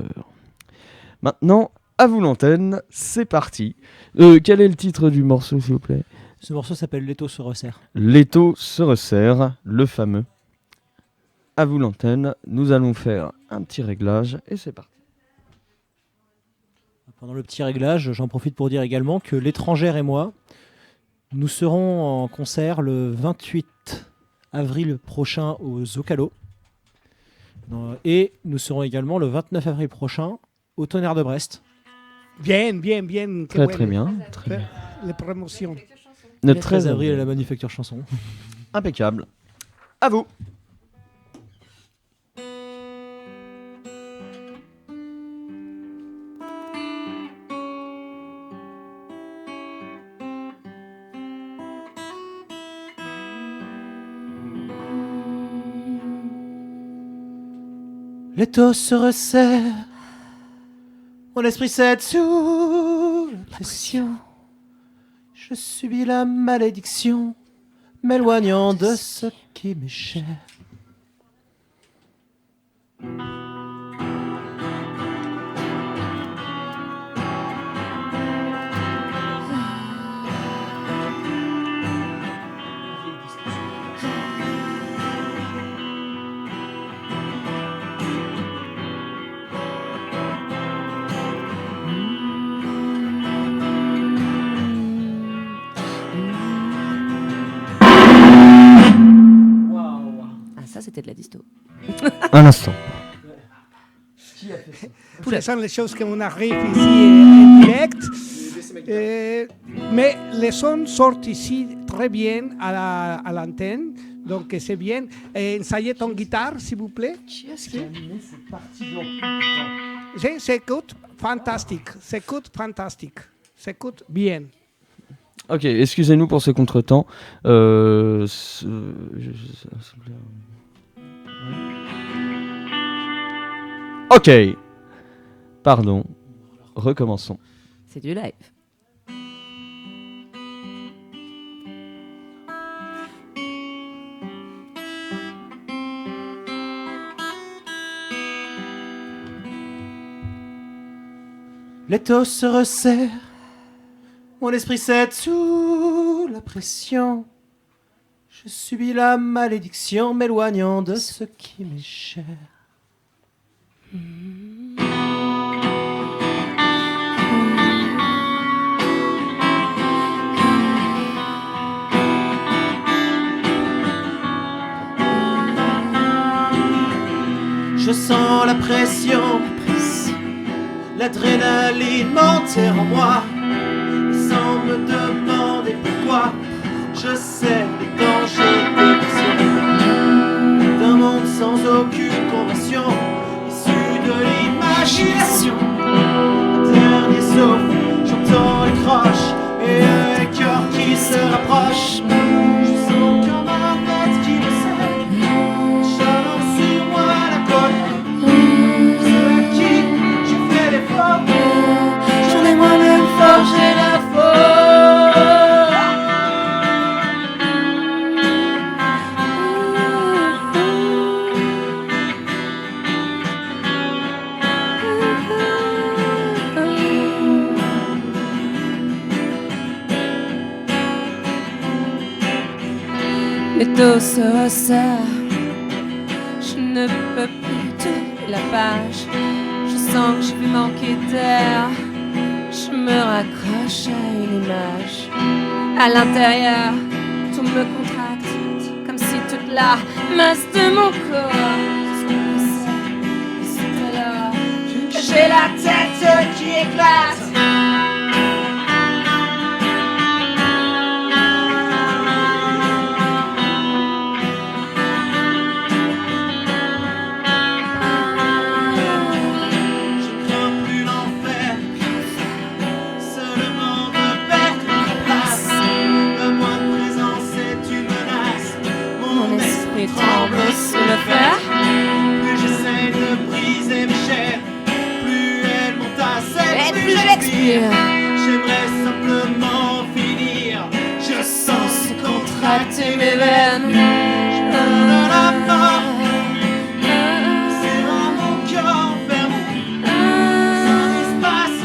Maintenant, à vous l'antenne, c'est parti. Quel est le titre du morceau, s'il vous plaît? Ce morceau s'appelle L'étau se resserre. L'étau se resserre, le fameux. À vous l'antenne, nous allons faire un petit réglage et c'est parti. Pendant le petit réglage, j'en profite pour dire également que l'Étrangère et moi, nous serons en concert le 28 avril prochain au Zocalo. Et nous serons également le 29 avril prochain au Tonnerre de Brest. Bien. Très bien. Les promotions. Le 13 avril à la Manufacture Chanson. Impeccable. À vous. L'étau se resserre, mon esprit cède sous la pression. Je subis la malédiction, m'éloignant de ce qui m'est cher. Ça, c'était de la disto. Un instant. Ce sont les choses qu'on arrive ici en direct. Mais les sons sortent ici très bien à l'antenne. Donc c'est bien. Ensayez ton guitare, s'il vous plaît. S'écoute fantastique. S'écoute bien. Ok, excusez-nous pour ce contretemps. Ok. Pardon. Recommençons. C'est du live. L'étau se resserre, mon esprit cède sous la pression. Je Je subis la malédiction m'éloignant de ce qui m'est cher. Je sens la pression, l'adrénaline monter en moi, sans me demander pourquoi. Je sais les dangers d'évasion d'un monde sans aucune convention, issu de l'imagination. Dernier souffle, j'entends les croches et les cœurs qui se rapprochent. Je sens comme un être qui me sait, chalant sur moi la colère. Ceux à qui je fais l'effort, j'en ai moi-même forgé la faute. Les dos se resserrent, je ne peux plus tourner la page. Je sens que je vais manquer d'air, je me raccroche à une image. À l'intérieur, tout me contracte, comme si toute la masse de mon corps c'est alors que j'ai la tête qui éclate. Tremble sous le fer. Plus j'essaie de briser mes chaînes, plus elles m'entassent, Et plus je l'expire. J'aimerais simplement finir. Je sens se Contracter mes veines. Je donne la mort. C'est dans mon cœur enfermé. Sans espace,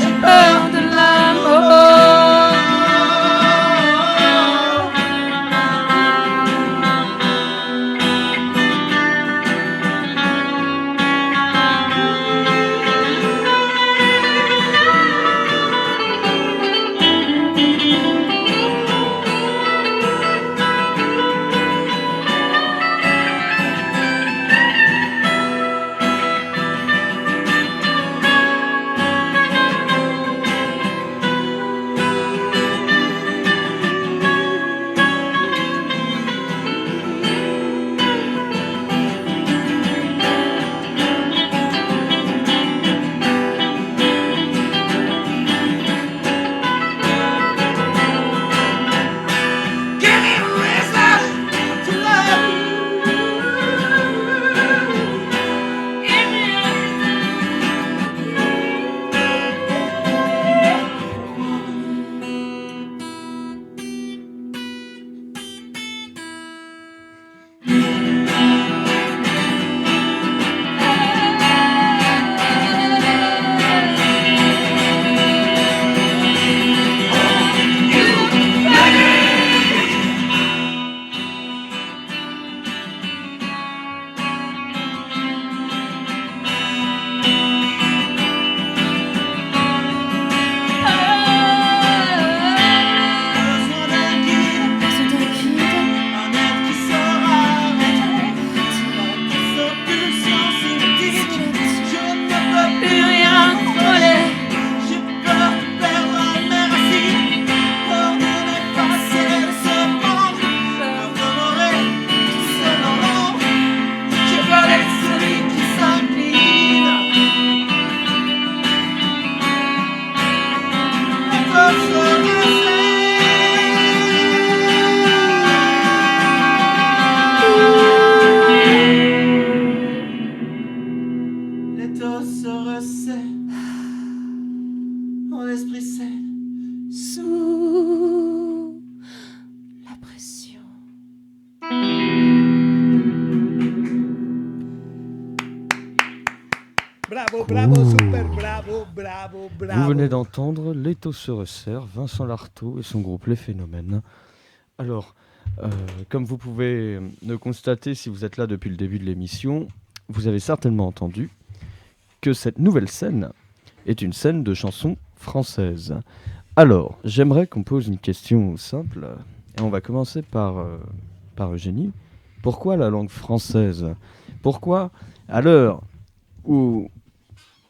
J'ai peur de l'amour. Bravo, super bravo, bravo, bravo. Vous venez d'entendre L'étau se resserre, Vincent Lartaud et son groupe Les Phénomènes. Alors, comme vous pouvez le constater si vous êtes là depuis le début de l'émission, vous avez certainement entendu que cette nouvelle scène est une scène de chansons françaises. Alors, j'aimerais qu'on pose une question simple, et on va commencer par Eugénie. Pourquoi la langue française ? Pourquoi, à l'heure où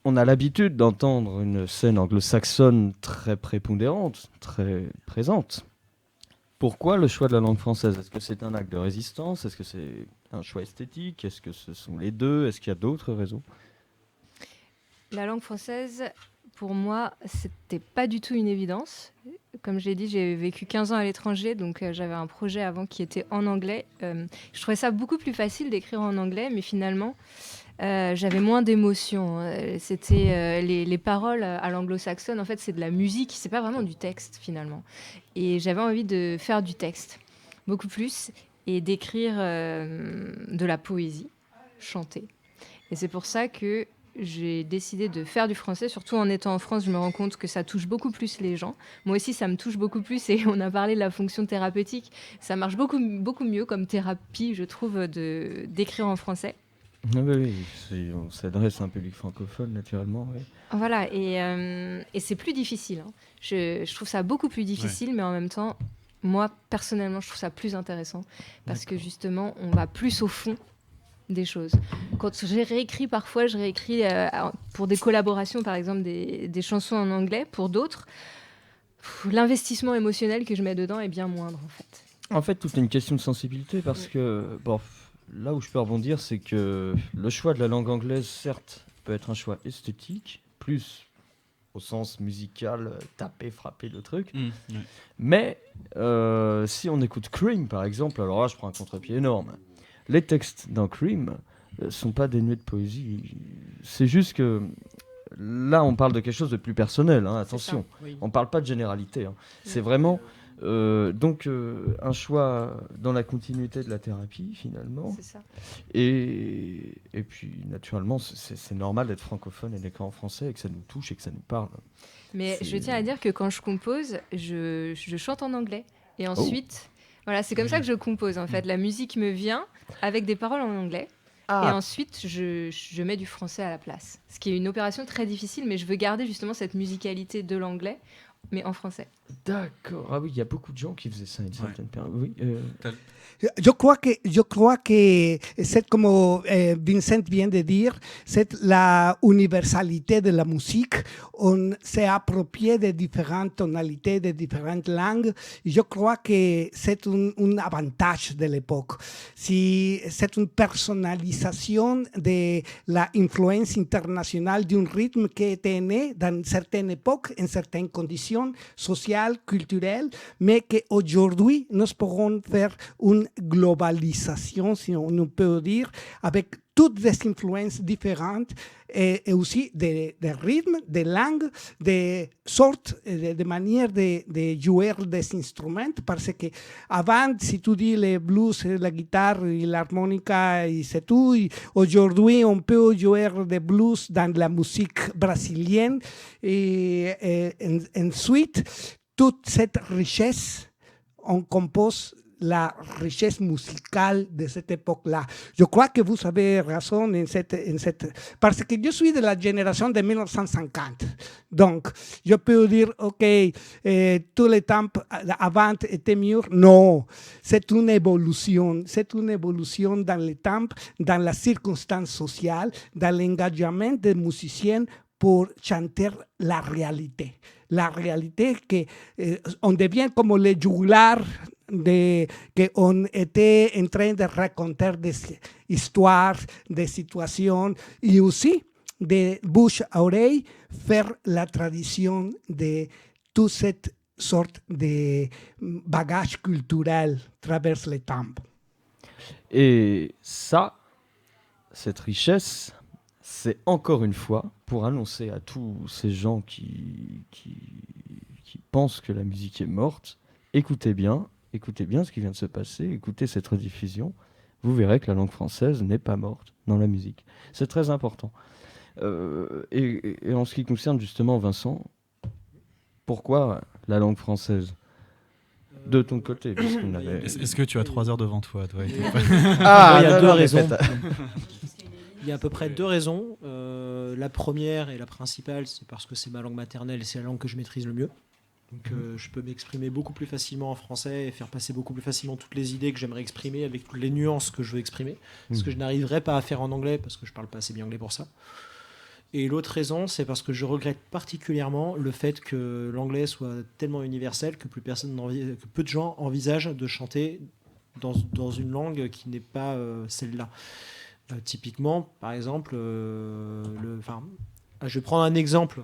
on a l'habitude d'entendre une scène anglo-saxonne très prépondérante, très présente, pourquoi le choix de la langue française ? Est-ce que c'est un acte de résistance ? Est-ce que c'est un choix esthétique ? Est-ce que ce sont les deux ? Est-ce qu'il y a d'autres raisons ? La langue française, pour moi, c'était pas du tout une évidence. Comme je l'ai dit, j'ai vécu 15 ans à l'étranger, donc j'avais un projet avant qui était en anglais. Je trouvais ça beaucoup plus facile d'écrire en anglais, mais finalement, j'avais moins d'émotions. C'était les paroles à l'anglo-saxonne, en fait, c'est de la musique, c'est pas vraiment du texte finalement. Et j'avais envie de faire du texte, beaucoup plus, et d'écrire de la poésie, chanter. Et c'est pour ça que j'ai décidé de faire du français, surtout en étant en France, je me rends compte que ça touche beaucoup plus les gens. Moi aussi, ça me touche beaucoup plus et on a parlé de la fonction thérapeutique. Ça marche beaucoup mieux comme thérapie, je trouve, d'écrire en français. Ah bah oui, on s'adresse à un public francophone, naturellement. Oui. Voilà, et c'est plus difficile. Hein. Je trouve ça beaucoup plus difficile, mais en même temps, moi, personnellement, je trouve ça plus intéressant parce que justement, on va plus au fond des choses. Quand j'ai réécrit, parfois, je réécris pour des collaborations, par exemple, des chansons en anglais. Pour d'autres, l'investissement émotionnel que je mets dedans est bien moindre, en fait. En fait, tout est une question de sensibilité parce que, bon, là où je peux rebondir, c'est que le choix de la langue anglaise, certes, peut être un choix esthétique, plus au sens musical, taper, frapper le truc. Ouais. Mais si on écoute Cream, par exemple, alors là, je prends un contre-pied énorme. Les textes dans Cream sont pas dénués de poésie. C'est juste que là, on parle de quelque chose de plus personnel. Hein, attention, Oui. on parle pas de généralité. Hein. C'est vraiment un choix dans la continuité de la thérapie, finalement. C'est ça. Et puis, naturellement, c'est normal d'être francophone et d'écrire en français et que ça nous touche et que ça nous parle. Mais je tiens à dire que quand je compose, je chante en anglais. Et ensuite, voilà, c'est comme ça que je compose, en fait. La musique me vient avec des paroles en anglais. Et ensuite, je mets du français à la place. Ce qui est une opération très difficile, mais je veux garder justement cette musicalité de l'anglais, mais en français. D'accord. Ah oui, il y a beaucoup de gens qui faisaient ça à une certaine période. Oui, Yo creo que c'est como Vincent vient de dire, c'est la universalité de la musique. On s'est approprié de différentes tonalités, de différentes langues. Je crois que c'est un avantage de l'époque. Si c'est une personnalisation de l'influence internationale d'un rythme qui était né dans certaines époques, en certaines conditions sociales, culturelles, mais qu'aujourd'hui, nous pourrons faire une globalisation, si on peut dire, avec toutes les influences différentes et aussi des rythmes, des langues, des sortes, de manières de jouer des instruments, parce que avant, si tu dis le blues, la guitare et l'harmonica, et c'est tout, et aujourd'hui, on peut jouer des blues dans la musique brésilienne et ensuite, toute cette richesse, on compose la richesse musicale de cette époque-là. Je crois que vous avez raison parce que je suis de la génération de 1950. Donc, je peux dire, OK, tous les temps avant étaient mieux. Non, c'est une évolution. C'est une évolution dans les temps, dans la circonstance sociale, dans l'engagement des musiciens pour chanter la réalité. La réalité qu'on devient comme les jugulaires qu'on était en train de raconter des histoires, des situations, et aussi de bouche à oreille, faire la tradition de toute cette sorte de bagage culturel travers les temps. Et ça, cette richesse, c'est encore une fois pour annoncer à tous ces gens qui pensent que la musique est morte, écoutez bien ce qui vient de se passer, écoutez cette rediffusion, vous verrez que la langue française n'est pas morte dans la musique. C'est très important. Et en ce qui concerne justement Vincent, pourquoi la langue française de ton côté puisqu'on avait... Est-ce que tu as 3 heures devant toi, et t'es pas- Ah, il y a non, deux non, mais raisons. faites- Il y a à peu près 2 raisons. La première et la principale, c'est parce que c'est ma langue maternelle et c'est la langue que je maîtrise le mieux. Donc je peux m'exprimer beaucoup plus facilement en français et faire passer beaucoup plus facilement toutes les idées que j'aimerais exprimer avec toutes les nuances que je veux exprimer. Ce que je n'arriverais pas à faire en anglais parce que je parle pas assez bien anglais pour ça. Et l'autre raison, c'est parce que je regrette particulièrement le fait que l'anglais soit tellement universel que que peu de gens envisagent de chanter dans une langue qui n'est pas celle-là. Typiquement, par exemple, je vais prendre un exemple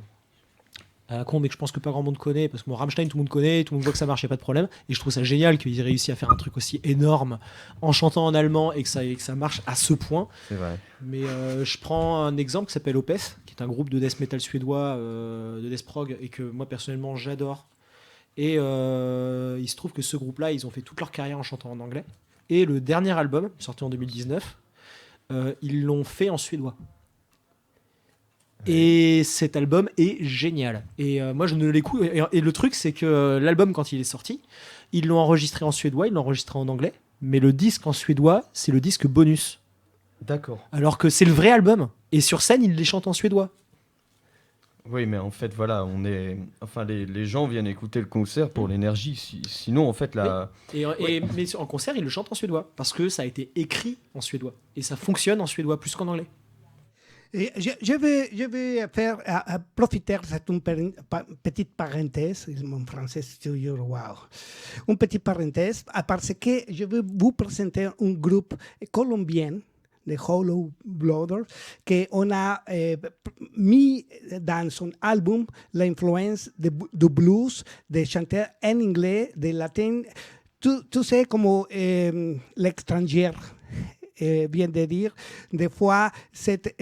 à la con, mais que je pense que pas grand monde connaît, parce que Rammstein, tout le monde connaît, tout le monde voit que ça marche, il n'y a pas de problème. Et je trouve ça génial qu'ils aient réussi à faire un truc aussi énorme en chantant en allemand et que ça marche à ce point. C'est vrai. Mais je prends un exemple qui s'appelle Opeth, qui est un groupe de death metal suédois, de death prog, et que moi personnellement j'adore. Et il se trouve que ce groupe-là, ils ont fait toute leur carrière en chantant en anglais. Et le dernier album, sorti en 2019, ils l'ont fait en suédois. Et cet album est génial. Et moi, je ne l'écoute. Et le truc, c'est que l'album, quand il est sorti, ils l'ont enregistré en suédois, ils l'ont enregistré en anglais. Mais le disque en suédois, c'est le disque bonus. D'accord. Alors que c'est le vrai album. Et sur scène, ils les chantent en suédois. Oui, mais en fait, voilà, les gens viennent écouter le concert pour l'énergie. Sinon, en fait, Mais en concert, ils le chantent en suédois. Parce que ça a été écrit en suédois. Et ça fonctionne en suédois plus qu'en anglais. Et je vais faire profiter de une petite parenthèse, mon français c'est toujours wow, une petite parenthèse, parce que je vais vous présenter un groupe colombien de Hollow Blooders qu'on a mis dans son album l'influence du blues, de chanter en anglais, de latin, tu sais, comme l'étranger. Bien de dire, des fois, c'est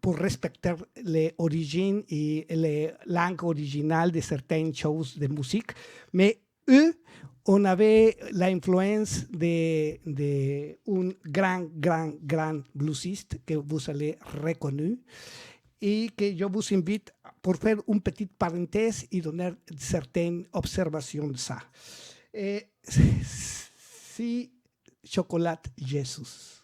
pour respecter les origines et les langues originales de certaines choses de musique. Mais eux, on avait l'influence de grand bluesiste que vous allez reconnaître et que je vous invite pour faire une petite parenthèse et donner certaines observations de ça. Si Chocolate Jesus.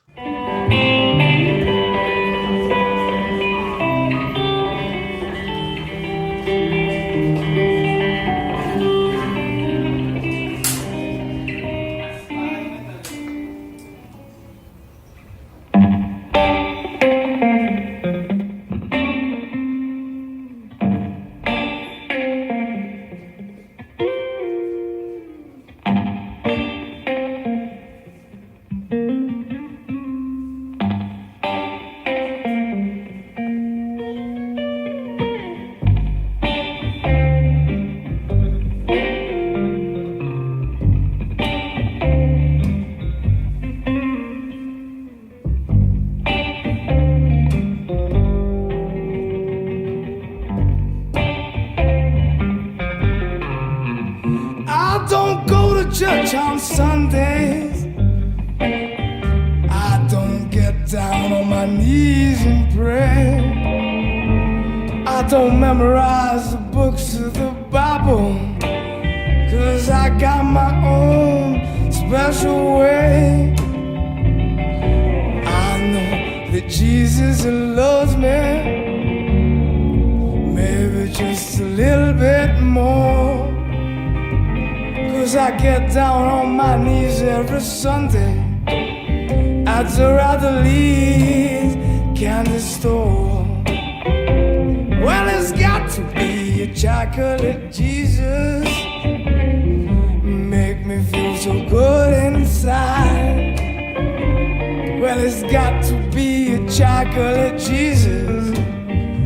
Church on Sundays, I don't get down on my knees and pray. I don't memorize the books of the Bible, 'cause I got my own special way. I know that Jesus loves me, maybe just a little bit more. 'Cause I get down on my knees every Sunday at the Radley's candy store. Well, it's got to be a chocolate Jesus, make me feel so good inside. Well, it's got to be a chocolate Jesus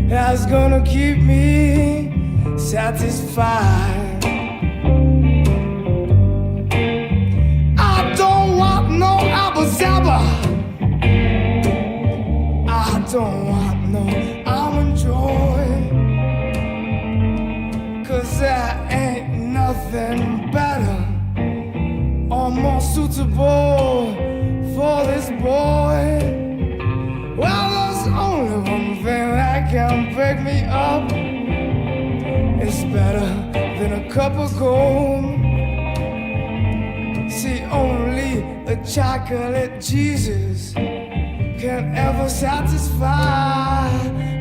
that's gonna keep me satisfied. I don't want no almond joy, 'cause there ain't nothing better or more suitable for this boy. Well, there's only one thing that can break me up. It's better than a cup of gold. See, only a chocolate Jesus can ever satisfy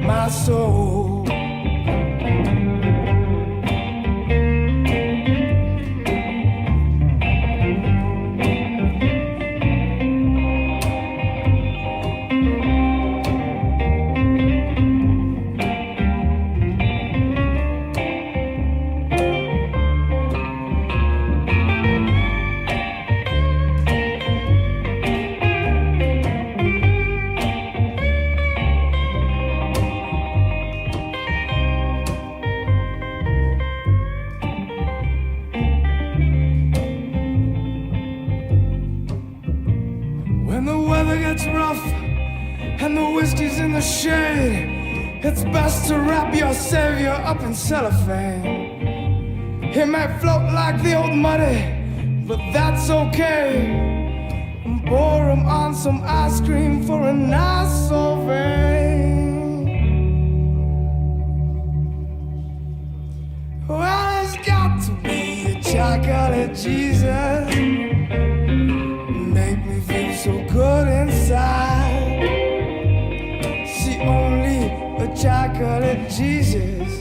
my soul. When the weather gets rough and the whiskey's in the shade, it's best to wrap your savior up in cellophane. He may float like the old muddy, but that's okay. And pour him on some ice cream for a nice vein. Well, it's got to be a chocolate Jesus. Make me feel so good inside. See, only a chocolate Jesus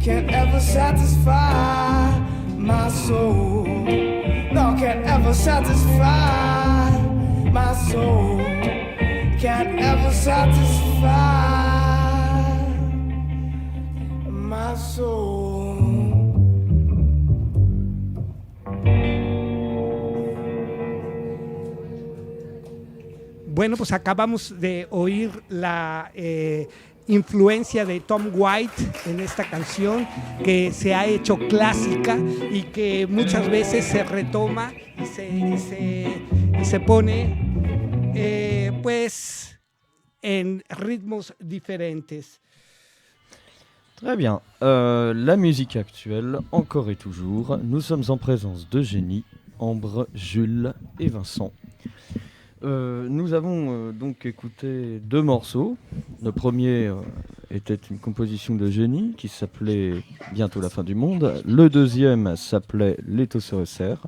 can't ever satisfy my soul. No, can't ever satisfy my soul. Can't ever satisfy my soul. Bueno, pues acabamos de oír la influencia de Tom White en esta canción que se ha hecho clásica y que muchas veces se retoma y se pone pues en ritmos diferentes. Très bien. La musique actuelle, encore et toujours, nous sommes en présence d'Eugénie, Ambre, Jules et Vincent. Nous avons donc écouté 2 morceaux. Le premier était une composition d'Eugénie qui s'appelait Bientôt la fin du monde. Le deuxième s'appelait L'étau se resserre.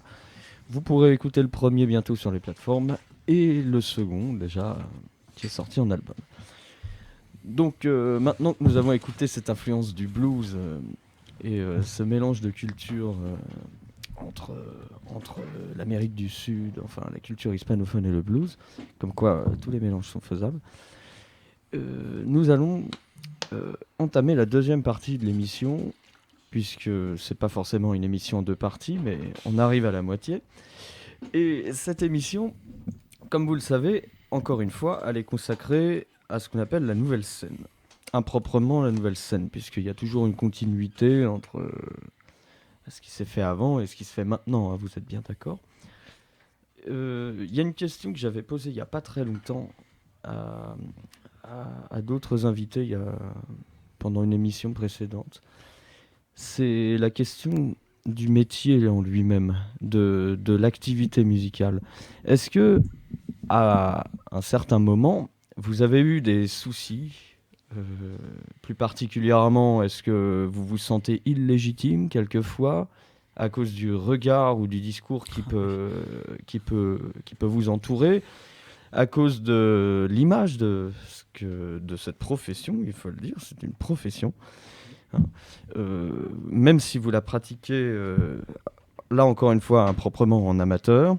Vous pourrez écouter le premier bientôt sur les plateformes et le second déjà qui est sorti en album. Donc maintenant que nous avons écouté cette influence du blues et ce mélange de culture entre l'Amérique du Sud, enfin la culture hispanophone et le blues, comme quoi tous les mélanges sont faisables, nous allons entamer la deuxième partie de l'émission, puisque c'est pas forcément une émission en 2 parties, mais on arrive à la moitié. Et cette émission, comme vous le savez, encore une fois, elle est consacrée à ce qu'on appelle la nouvelle scène. Improprement la nouvelle scène, puisqu'il y a toujours une continuité entre ce qui s'est fait avant et ce qui se fait maintenant, hein, vous êtes bien d'accord. Il y a une question que j'avais posée il n'y a pas très longtemps à d'autres invités pendant une émission précédente. C'est la question du métier en lui-même, de l'activité musicale. Est-ce que, à un certain moment, vous avez eu des soucis ? Plus particulièrement, est-ce que vous vous sentez illégitime quelquefois à cause du regard ou du discours qui peut vous entourer, à cause de l'image de cette profession, il faut le dire, c'est une profession. Hein. Même si vous la pratiquez, là encore une fois, improprement en amateur,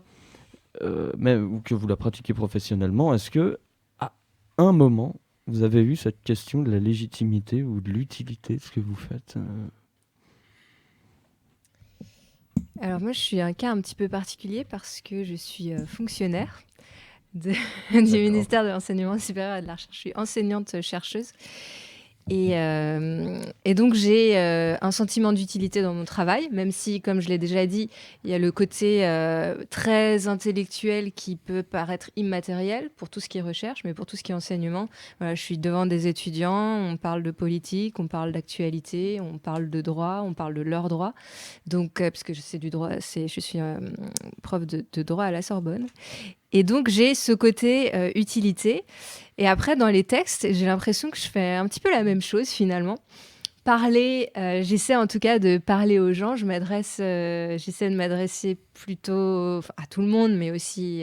ou que vous la pratiquez professionnellement, est-ce que à un moment, vous avez eu cette question de la légitimité ou de l'utilité de ce que vous faites Alors moi, je suis un cas un petit peu particulier parce que je suis fonctionnaire du ministère de l'Enseignement supérieur et de la Recherche. Je suis enseignante-chercheuse. Et donc, j'ai un sentiment d'utilité dans mon travail, même si, comme je l'ai déjà dit, il y a le côté très intellectuel qui peut paraître immatériel pour tout ce qui est recherche, mais pour tout ce qui est enseignement, voilà, je suis devant des étudiants, on parle de politique, on parle d'actualité, on parle de droit, on parle de leurs droits. Donc, parce que c'est du droit, je suis prof de droit à la Sorbonne. Et donc, j'ai ce côté utilité. Et après, dans les textes, j'ai l'impression que je fais un petit peu la même chose finalement. Parler, j'essaie en tout cas de parler aux gens. J'essaie de m'adresser plutôt à tout le monde, mais aussi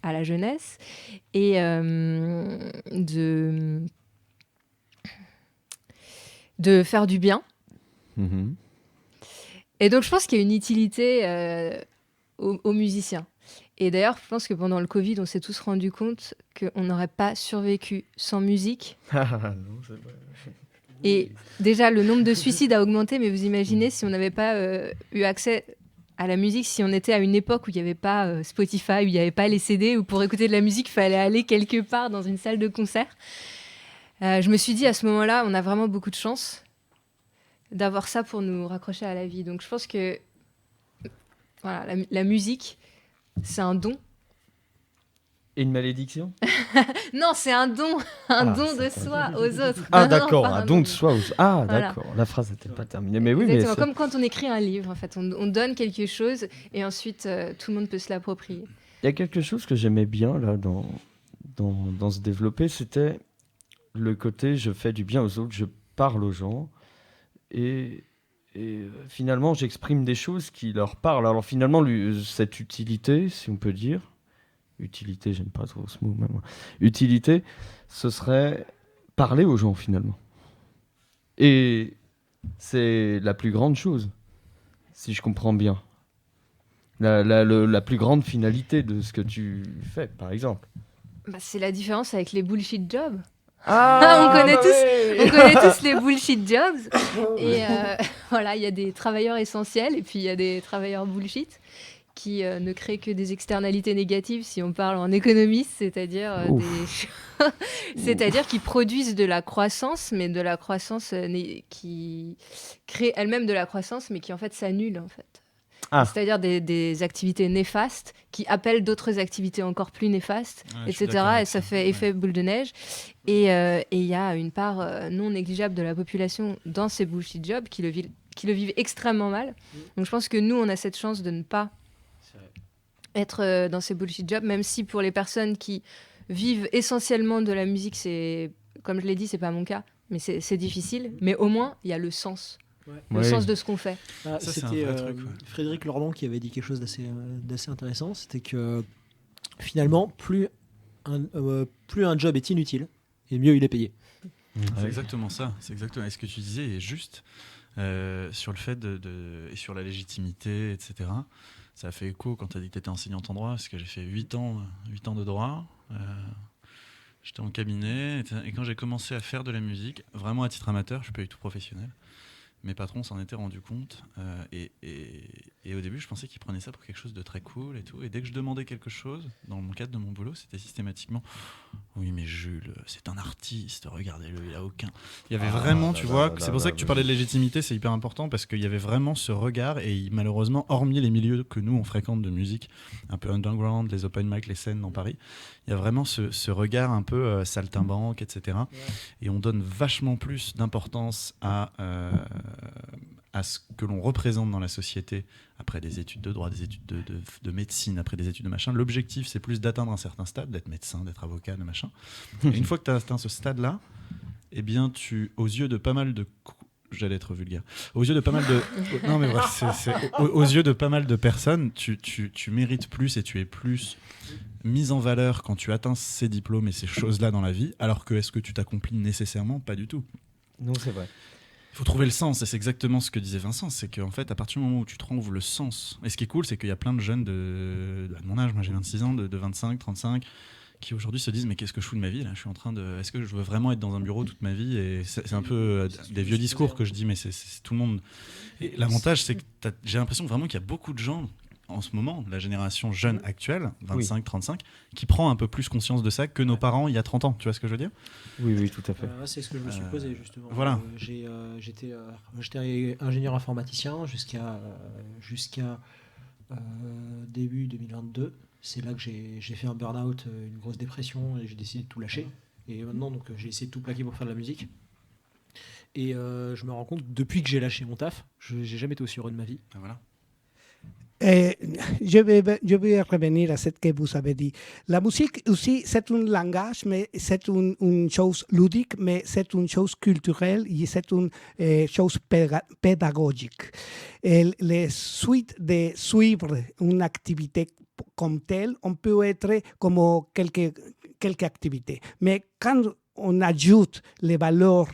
à la jeunesse. Et de faire du bien. Mhm. Et donc, je pense qu'il y a une utilité aux musiciens. Et d'ailleurs, je pense que pendant le Covid, on s'est tous rendu compte qu'on n'aurait pas survécu sans musique. Ah, non, c'est vrai. Et déjà, le nombre de suicides a augmenté, mais vous imaginez si on n'avait pas eu accès à la musique, si on était à une époque où il n'y avait pas Spotify, où il n'y avait pas les CD, où pour écouter de la musique, il fallait aller quelque part dans une salle de concert. Je me suis dit, à ce moment-là, on a vraiment beaucoup de chance d'avoir ça pour nous raccrocher à la vie. Donc je pense que voilà, la musique, c'est un don. Et une malédiction? Non, c'est un don, don ça de soi aux autres. Ah, Non, d'accord, pas un don de don. soi. Ah, Voilà. d'accord, la phrase n'était pas terminée. Mais oui, Exactement, mais comme quand on écrit un livre, en fait. On donne quelque chose et ensuite tout le monde peut se l'approprier. il y a quelque chose que j'aimais bien là dans ce développé, c'était le côté je fais du bien aux autres, je parle aux gens et finalement j'exprime des choses qui leur parlent. Alors finalement, cette utilité, si on peut dire, utilité, j'aime pas trop ce mot, mais moi. Utilité, ce serait parler aux gens finalement. Et c'est la plus grande chose, si je comprends bien. La plus grande finalité de ce que tu fais, par exemple. Bah, c'est la différence avec les bullshit jobs. Ah, on connaît bah oui. On connaît tous les bullshit jobs. Et voilà, il y a des travailleurs essentiels et puis il y a des travailleurs bullshit qui ne créent que des externalités négatives si on parle en économiste, c'est-à-dire c'est-à-dire qu'ils produisent de la croissance, mais de la croissance qui crée elle-même de la croissance, mais qui en fait s'annule en fait. Ah. C'est-à-dire des activités néfastes qui appellent d'autres activités encore plus néfastes, Ouais, je suis etc. d'accord Et avec ça ça. fait effet boule de neige. Et il y a une part non négligeable de la population dans ces bullshit jobs qui le vivent extrêmement mal. Donc je pense que nous, on a cette chance de ne pas être dans ces bullshit jobs, même si pour les personnes qui vivent essentiellement de la musique, c'est, comme je l'ai dit, c'est pas mon cas, mais c'est difficile. Mais au moins, il y a le sens. Le Ouais. sens de ce qu'on fait. Ah, Ça, c'est un c'était vrai truc, ouais. Frédéric Lordon qui avait dit quelque chose d'assez intéressant. C'était que finalement, plus un job est inutile, et mieux il est payé. C'est exactement ça. C'est exactement. Et ce que tu disais est juste sur le fait et sur la légitimité, etc. Ça a fait écho quand tu as dit que tu étais enseignante en droit, parce que j'ai fait 8 ans de droit. J'étais en cabinet, et quand j'ai commencé à faire de la musique, vraiment à titre amateur, je suis pas du tout professionnel, mes patrons s'en étaient rendus compte, et au début je pensais qu'ils prenaient ça pour quelque chose de très cool et tout, et dès que je demandais quelque chose dans le cadre de mon boulot, c'était systématiquement oui mais Jules, c'est un artiste, regardez-le, il a aucun, il y avait vraiment, tu vois, c'est pour ça que tu parlais de légitimité, c'est hyper important, parce qu'il y avait vraiment ce regard, et malheureusement, hormis les milieux que nous on fréquente de musique un peu underground, les open mic, les scènes dans Paris, il y a vraiment ce regard un peu saltimbanque, etc. Et on donne vachement plus d'importance à ce que l'on représente dans la société après des études de droit, des études de médecine, après des études de machin. L'objectif, c'est plus d'atteindre un certain stade, d'être médecin, d'être avocat, de machin. Et une fois que tu as atteint ce stade-là, eh bien, aux yeux de pas mal de... J'allais être vulgaire. Aux yeux de pas mal de... Non, mais bref, aux yeux de pas mal de personnes, tu mérites plus et tu es plus mise en valeur quand tu atteins ces diplômes et ces choses-là dans la vie, alors que est-ce que tu t'accomplis nécessairement? Pas du tout. Non, c'est vrai. Il faut trouver le sens, et c'est exactement ce que disait Vincent, c'est qu'en fait, à partir du moment où tu trouves le sens, et ce qui est cool, c'est qu'il y a plein de jeunes de mon âge, moi j'ai 26 ans, de 25, 35, qui aujourd'hui se disent mais qu'est-ce que je fous de ma vie là, est-ce que je veux vraiment être dans un bureau toute ma vie? Et c'est un peu des vieux discours que je dis, mais c'est tout le monde. Et l'avantage, c'est que j'ai l'impression vraiment qu'il y a beaucoup de gens en ce moment, la génération jeune actuelle, 25-35, qui prend un peu plus conscience de ça que nos parents il y a 30 ans. Tu vois ce que je veux dire? Oui, tout à fait. C'est ce que je me suis posé justement. Voilà. J'étais ingénieur informaticien jusqu'à début 2022. C'est là que j'ai fait un burn-out, une grosse dépression, et j'ai décidé de tout lâcher. Et maintenant, donc, j'ai essayé de tout plaquer pour faire de la musique. Et je me rends compte, depuis que j'ai lâché mon taf, j'ai jamais été aussi heureux de ma vie. Ah, voilà. Je vais revenir à ce que vous avez dit. La musique aussi, c'est un langage, mais c'est une chose ludique, mais c'est une chose culturelle et c'est une chose pédagogique. Et les suites de suivre une activité comme telle, on peut être comme quelques activités. Mais quand on ajoute les valeurs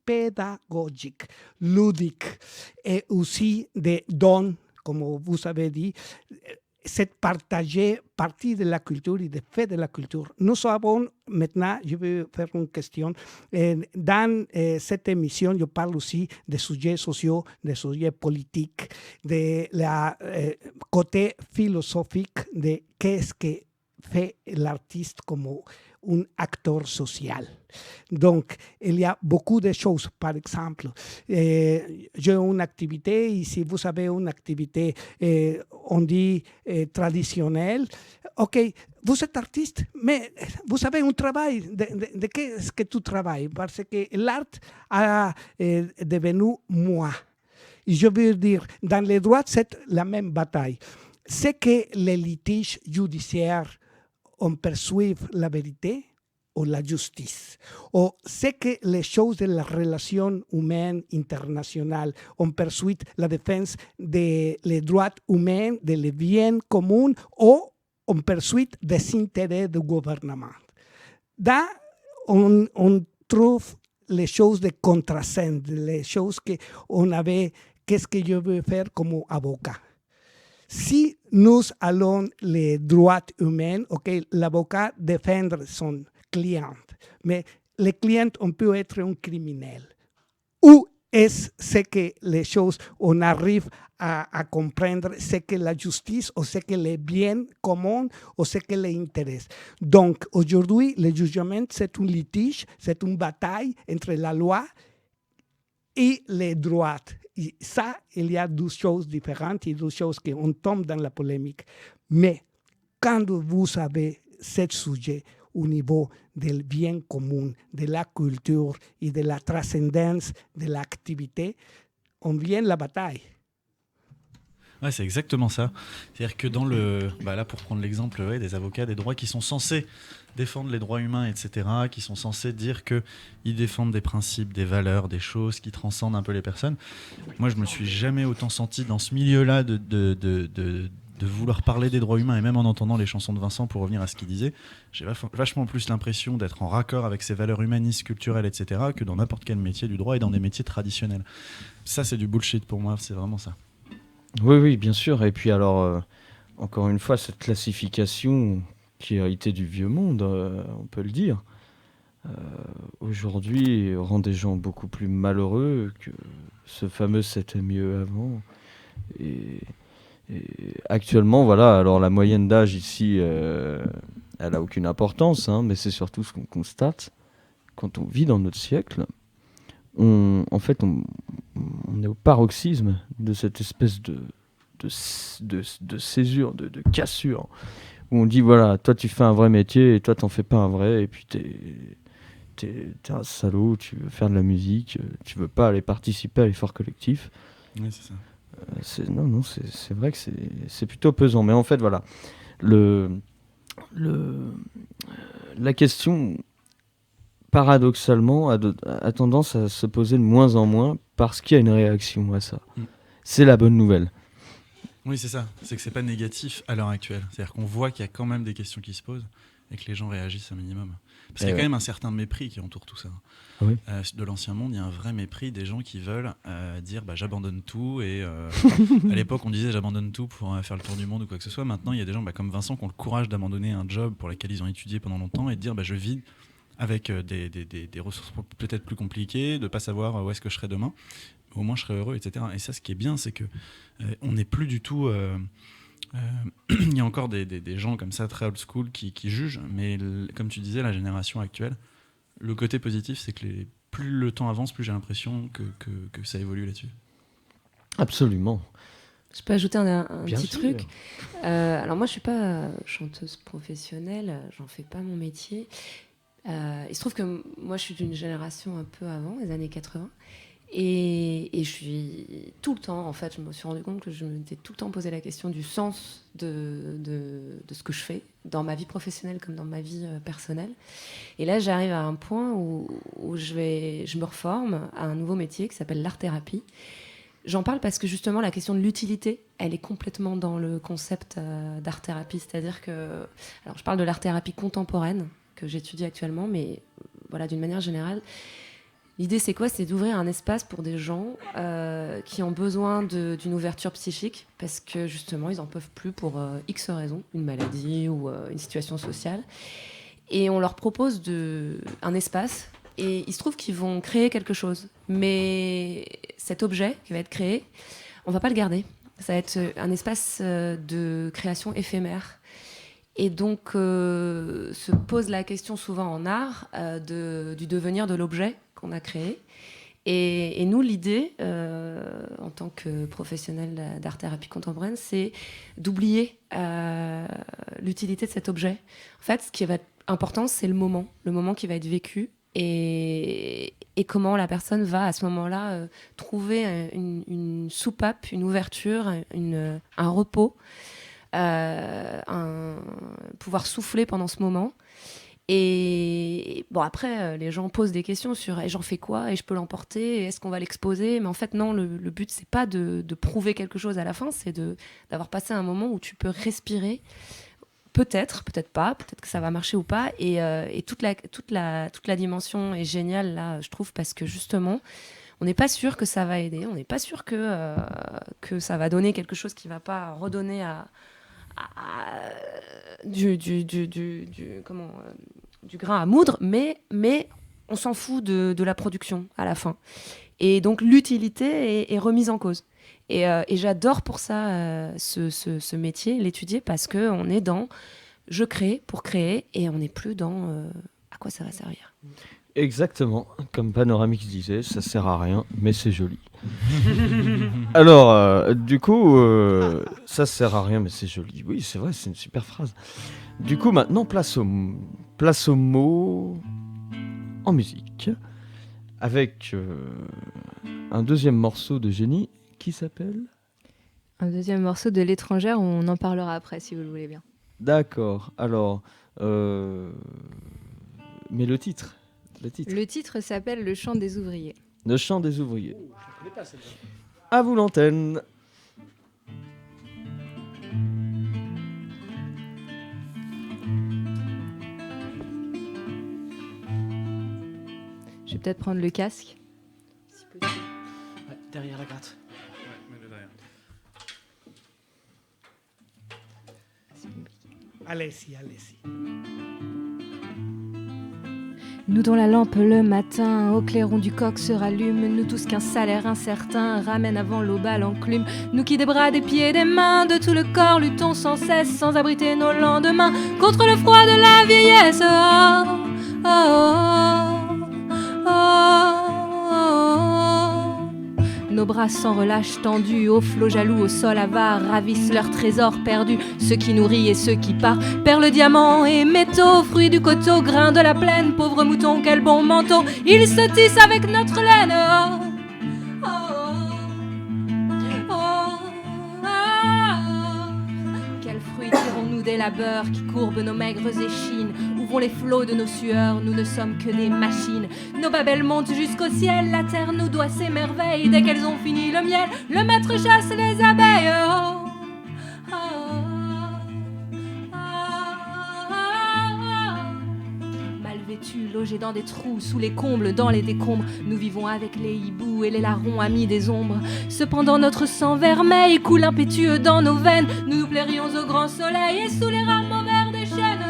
pédagogiques, ludiques et aussi des dons, comme vous avez dit, c'est partager partie de la culture et des faits de la culture. Nous savons maintenant, je vais faire une question, dans cette émission, je parle aussi des sujets sociaux, des sujets politiques, de la côté philosophique de qu'est-ce que fait l'artiste comme un acteur social. Donc, il y a beaucoup de choses. Par exemple, j'ai une activité, et si vous avez une activité, on dit traditionnelle, ok, vous êtes artiste, mais vous avez un travail. De qu'est-ce que tu travailles? Parce que l'art a devenu moi. Je veux dire, dans les droits, c'est la même bataille. C'est que les litiges judiciaires on perçoit la vérité ou la justice. Ou c'est que les choses de la relation humaine internationale, on perçoit la défense des droits humains, des biens communs, ou on perçoit des intérêts du gouvernement. Là, on trouve les choses de contrascendent, les choses qu'on avait, qu'est-ce que je veux faire comme avocat. Si nous allons les droits humains, okay, l'avocat défendre son client, mais le client, on peut être un criminel. Ou est-ce que les choses, on arrive à comprendre ce que la justice, ou ce que les biens communs, ou ce que les intérêts. Donc, aujourd'hui, le jugement, c'est un litige, c'est une bataille entre la loi et les droits. Et ça, il y a deux choses différentes et deux choses qu'on tombe dans la polémique. Mais quand vous avez ce sujet au niveau du bien commun, de la culture et de la transcendance de l'activité, on vient la bataille. Ouais, c'est exactement ça. C'est-à-dire que dans là, pour prendre l'exemple des avocats des droits qui sont censés défendre les droits humains, etc., qui sont censés dire qu'ils défendent des principes, des valeurs, des choses qui transcendent un peu les personnes. Moi, je me suis jamais autant senti dans ce milieu-là de vouloir parler des droits humains, et même en entendant les chansons de Vincent, pour revenir à ce qu'il disait, j'ai vachement plus l'impression d'être en raccord avec ces valeurs humanistes, culturelles, etc., que dans n'importe quel métier du droit et dans des métiers traditionnels. Ça, c'est du bullshit pour moi, c'est vraiment ça. Oui, bien sûr. Et puis alors, encore une fois, cette classification qui est héritée du vieux monde, on peut le dire, aujourd'hui rend des gens beaucoup plus malheureux que ce fameux « c'était mieux avant ». Et actuellement, voilà, alors la moyenne d'âge ici, elle n'a aucune importance, hein, mais c'est surtout ce qu'on constate quand on vit dans notre siècle. On est au paroxysme de cette espèce de césure, de cassure, où on dit voilà, toi tu fais un vrai métier et toi t'en fais pas un vrai, et puis t'es un salaud, tu veux faire de la musique, tu veux pas aller participer à l'effort collectif. Oui, c'est ça. C'est vrai que c'est plutôt pesant, mais en fait voilà, la question paradoxalement a tendance à se poser de moins en moins parce qu'il y a une réaction à ça. C'est la bonne nouvelle. Oui, c'est ça. C'est que c'est pas négatif à l'heure actuelle. C'est-à-dire qu'on voit qu'il y a quand même des questions qui se posent et que les gens réagissent un minimum. Parce qu'il y a quand même un certain mépris qui entoure tout ça. Oui. De l'ancien monde, il y a un vrai mépris des gens qui veulent dire j'abandonne tout. Et à l'époque, on disait j'abandonne tout pour faire le tour du monde ou quoi que ce soit. Maintenant, il y a des gens comme Vincent qui ont le courage d'abandonner un job pour lequel ils ont étudié pendant longtemps et de dire je vis avec des ressources peut-être plus compliquées, de ne pas savoir où est-ce que je serai demain. Au moins, je serai heureux, etc. Et ça, ce qui est bien, c'est que on n'est plus du tout... il y a encore des gens comme ça, très old school, qui jugent. Mais comme tu disais, la génération actuelle, le côté positif, c'est que plus le temps avance, plus j'ai l'impression que ça évolue là-dessus. Absolument. Je peux ajouter un Bien petit sûr. truc. Alors moi, je suis pas chanteuse professionnelle, j'en fais pas mon métier. Il se trouve que moi, je suis d'une génération un peu avant, les années 80. Et je suis tout le temps, en fait, je me suis rendu compte que je m'étais tout le temps posé la question du sens de ce que je fais, dans ma vie professionnelle comme dans ma vie personnelle. Et là, j'arrive à un point où je me reforme à un nouveau métier qui s'appelle l'art-thérapie. J'en parle parce que justement, la question de l'utilité, elle est complètement dans le concept d'art-thérapie. C'est-à-dire que... Alors, je parle de l'art-thérapie contemporaine que j'étudie actuellement, mais voilà, d'une manière générale... L'idée, c'est quoi? C'est d'ouvrir un espace pour des gens qui ont besoin d'une ouverture psychique parce que justement, ils n'en peuvent plus pour X raisons, une maladie ou une situation sociale. Et on leur propose un espace et il se trouve qu'ils vont créer quelque chose. Mais cet objet qui va être créé, on ne va pas le garder. Ça va être un espace de création éphémère. Et donc, se pose la question souvent en art du devenir de l'objet qu'on a créé. Et nous, l'idée, en tant que professionnel d'art-thérapie contemporaine, c'est d'oublier l'utilité de cet objet. En fait, ce qui va être important, c'est le moment qui va être vécu et comment la personne va, à ce moment-là, trouver une soupape, une ouverture, un repos, pouvoir souffler pendant ce moment. Et bon, après, les gens posent des questions sur j'en fais quoi et je peux l'emporter, est-ce qu'on va l'exposer? Mais en fait, non, le but, c'est pas de prouver quelque chose à la fin, c'est d'avoir passé un moment où tu peux respirer. Peut-être pas, peut-être que ça va marcher ou pas. Et toute la dimension est géniale, là, je trouve, parce que justement, on n'est pas sûr que ça va aider, on n'est pas sûr que ça va donner quelque chose qui va pas redonner du grain à moudre, mais on s'en fout de la production à la fin. Et donc l'utilité est remise en cause. Et j'adore pour ça ce métier, l'étudier, parce qu'on est dans je crée pour créer et on n'est plus dans à quoi ça va servir. Exactement, comme Panoramix disait, ça sert à rien, mais c'est joli. Alors, du coup, ça sert à rien, mais c'est joli. Oui, c'est vrai, c'est une super phrase. Du coup, maintenant, place au mot en musique, avec un deuxième morceau de génie qui s'appelle... Un deuxième morceau de L'étrangère, on en parlera après, si vous le voulez bien. D'accord, alors... mais le titre. Le titre s'appelle Le chant des ouvriers. Le chant des ouvriers. Oh, je ne connais pas celle-là. À vous l'antenne. Je vais peut-être prendre le casque. Si possible. Ouais, derrière la gratte. Ouais, mets-le derrière. Allez-y. Nous dont la lampe le matin, au clairon du coq se rallume, nous tous qu'un salaire incertain ramène avant l'aube à l'enclume, nous qui des bras, des pieds, des mains, de tout le corps luttons sans cesse, sans abriter nos lendemains, contre le froid de la vieillesse. Oh, oh, oh, oh, oh. Nos bras sans relâche tendus, aux flots jaloux, au sol avare, ravissent leurs trésors perdus, ceux qui nourrissent et ceux qui partent, perles, diamants et métaux, fruits du coteau, grains de la plaine, pauvres moutons, quel bon manteau, ils se tissent avec notre laine. Oh, oh, oh, oh. Quels fruits tirons-nous des labeurs qui courbent nos maigres échines? Où vont les flots de nos sueurs? Nous ne sommes que des machines. Nos babelles montent jusqu'au ciel, la terre nous doit ses merveilles. Dès qu'elles ont fini le miel, le maître chasse les abeilles. Oh, oh, oh, oh, oh. Mal vêtus, logés dans des trous, sous les combles, dans les décombres, nous vivons avec les hiboux et les larrons amis des ombres. Cependant notre sang vermeil coule impétueux dans nos veines. Nous nous plairions au grand soleil et sous les rameaux verts des chênes.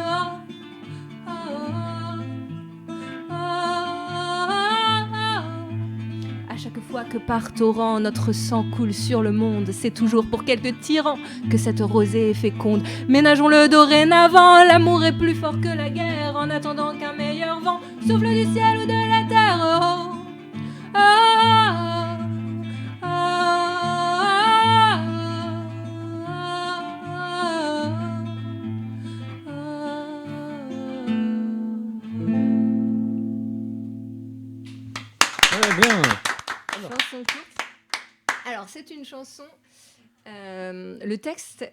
Chaque fois que par torrent notre sang coule sur le monde, c'est toujours pour quelques tyrans que cette rosée est féconde. Ménageons-le dorénavant, l'amour est plus fort que la guerre, en attendant qu'un meilleur vent souffle du ciel ou de la terre. Oh, oh, oh, Très bien. c'est une chanson. Le texte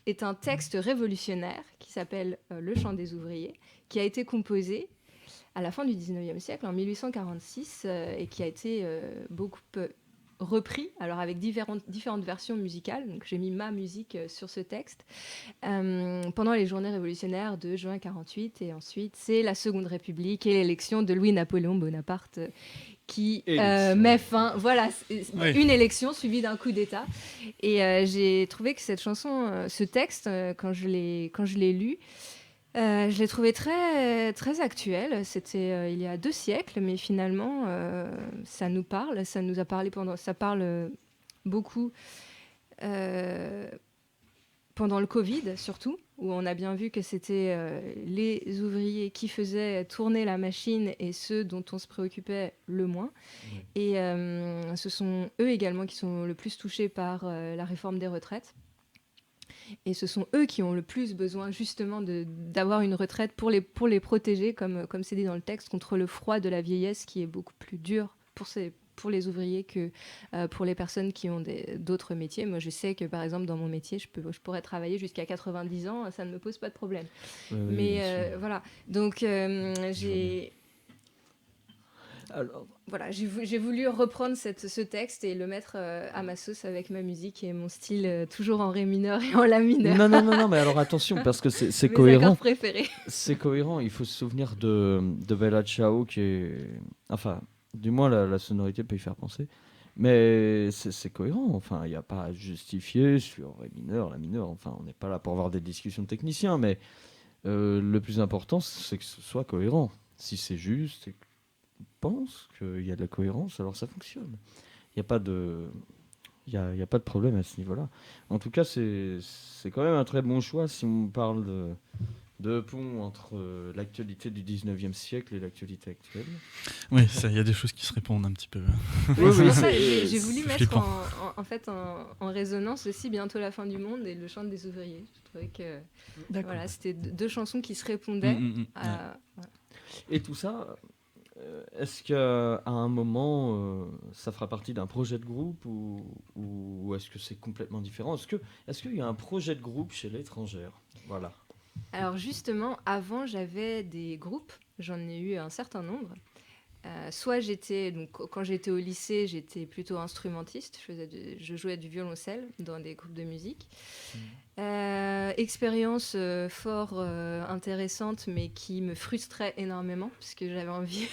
est un texte révolutionnaire qui s'appelle Le chant des ouvriers, qui a été composé à la fin du 19e siècle, en 1846, et qui a été beaucoup repris, alors avec différentes versions musicales. Donc j'ai mis ma musique sur ce texte pendant les journées révolutionnaires de juin 48, et ensuite c'est la Seconde République et l'élection de Louis-Napoléon Bonaparte qui met fin, voilà, une élection suivie d'un coup d'État. Et j'ai trouvé que cette chanson, ce texte, quand je l'ai lu, je l'ai trouvé très, très actuel. C'était il y a 2 siècles, mais finalement, ça nous parle. Ça nous a parlé ça parle beaucoup pendant le Covid, surtout, où on a bien vu que c'était les ouvriers qui faisaient tourner la machine et ceux dont on se préoccupait le moins. Et ce sont eux également qui sont le plus touchés par la réforme des retraites. Et ce sont eux qui ont le plus besoin justement d'avoir une retraite pour les protéger, comme c'est dit dans le texte, contre le froid de la vieillesse qui est beaucoup plus dur pour les ouvriers que pour les personnes qui ont d'autres métiers. Moi, je sais que, par exemple, dans mon métier, je pourrais travailler jusqu'à 90 ans, ça ne me pose pas de problème. Mais voilà, donc j'ai voulu reprendre ce texte et le mettre à ma sauce avec ma musique et mon style toujours en ré mineur et en la mineur. Non, mais alors attention, parce que c'est Mes cohérent. accords préférés. C'est cohérent, il faut se souvenir de Bella Ciao, qui est... Enfin, du moins, la sonorité peut y faire penser. Mais c'est cohérent, enfin, il n'y a pas à justifier sur ré mineur, la mineure. Enfin, on n'est pas là pour avoir des discussions de techniciens, mais le plus important, c'est que ce soit cohérent. Si c'est juste... pense qu'il y a de la cohérence, alors ça fonctionne. Il n'y a pas de problème à ce niveau-là. En tout cas, c'est quand même un très bon choix si on parle de pont entre l'actualité du 19e siècle et l'actualité actuelle. Oui, il y a des choses qui se répondent un petit peu. J'ai voulu mettre flippant. en résonance aussi Bientôt la fin du monde et Le chant des ouvriers. Je trouvais que voilà, c'était 2 chansons qui se répondaient. Voilà. Et tout ça... est-ce qu'à un moment, ça fera partie d'un projet de groupe ou est-ce que c'est complètement différent ? Est-ce qu'il y a un projet de groupe chez l'étrangère ? Voilà. Alors justement, avant, j'avais des groupes. J'en ai eu un certain nombre. Soit quand j'étais au lycée, j'étais plutôt instrumentiste. Je jouais du violoncelle dans des groupes de musique. Expérience fort intéressante, mais qui me frustrait énormément, parce que j'avais envie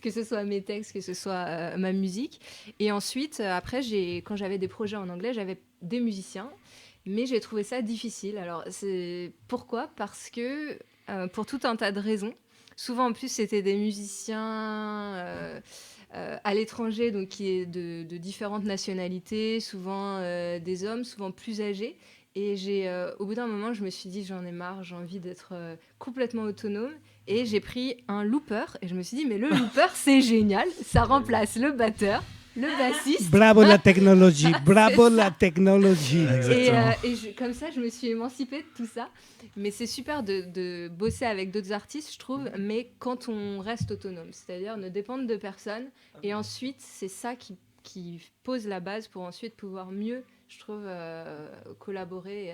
que ce soit mes textes, que ce soit ma musique. Et ensuite, après, quand j'avais des projets en anglais, j'avais des musiciens, mais j'ai trouvé ça difficile. Alors, pourquoi ? Parce que, pour tout un tas de raisons, souvent en plus, c'était des musiciens... à l'étranger, donc qui est de différentes nationalités, souvent des hommes, souvent plus âgés. Et au bout d'un moment, je me suis dit, j'en ai marre, j'ai envie d'être complètement autonome. Et j'ai pris un looper, et je me suis dit, mais le looper, c'est génial, ça remplace le batteur, le bassiste. Bravo la technologie, bravo la technologie. Comme ça, je me suis émancipée de tout ça. Mais c'est super de bosser avec d'autres artistes, je trouve, mais quand on reste autonome, c'est-à-dire ne dépendre de personne. Et ensuite, c'est ça qui pose la base pour ensuite pouvoir mieux, je trouve, collaborer et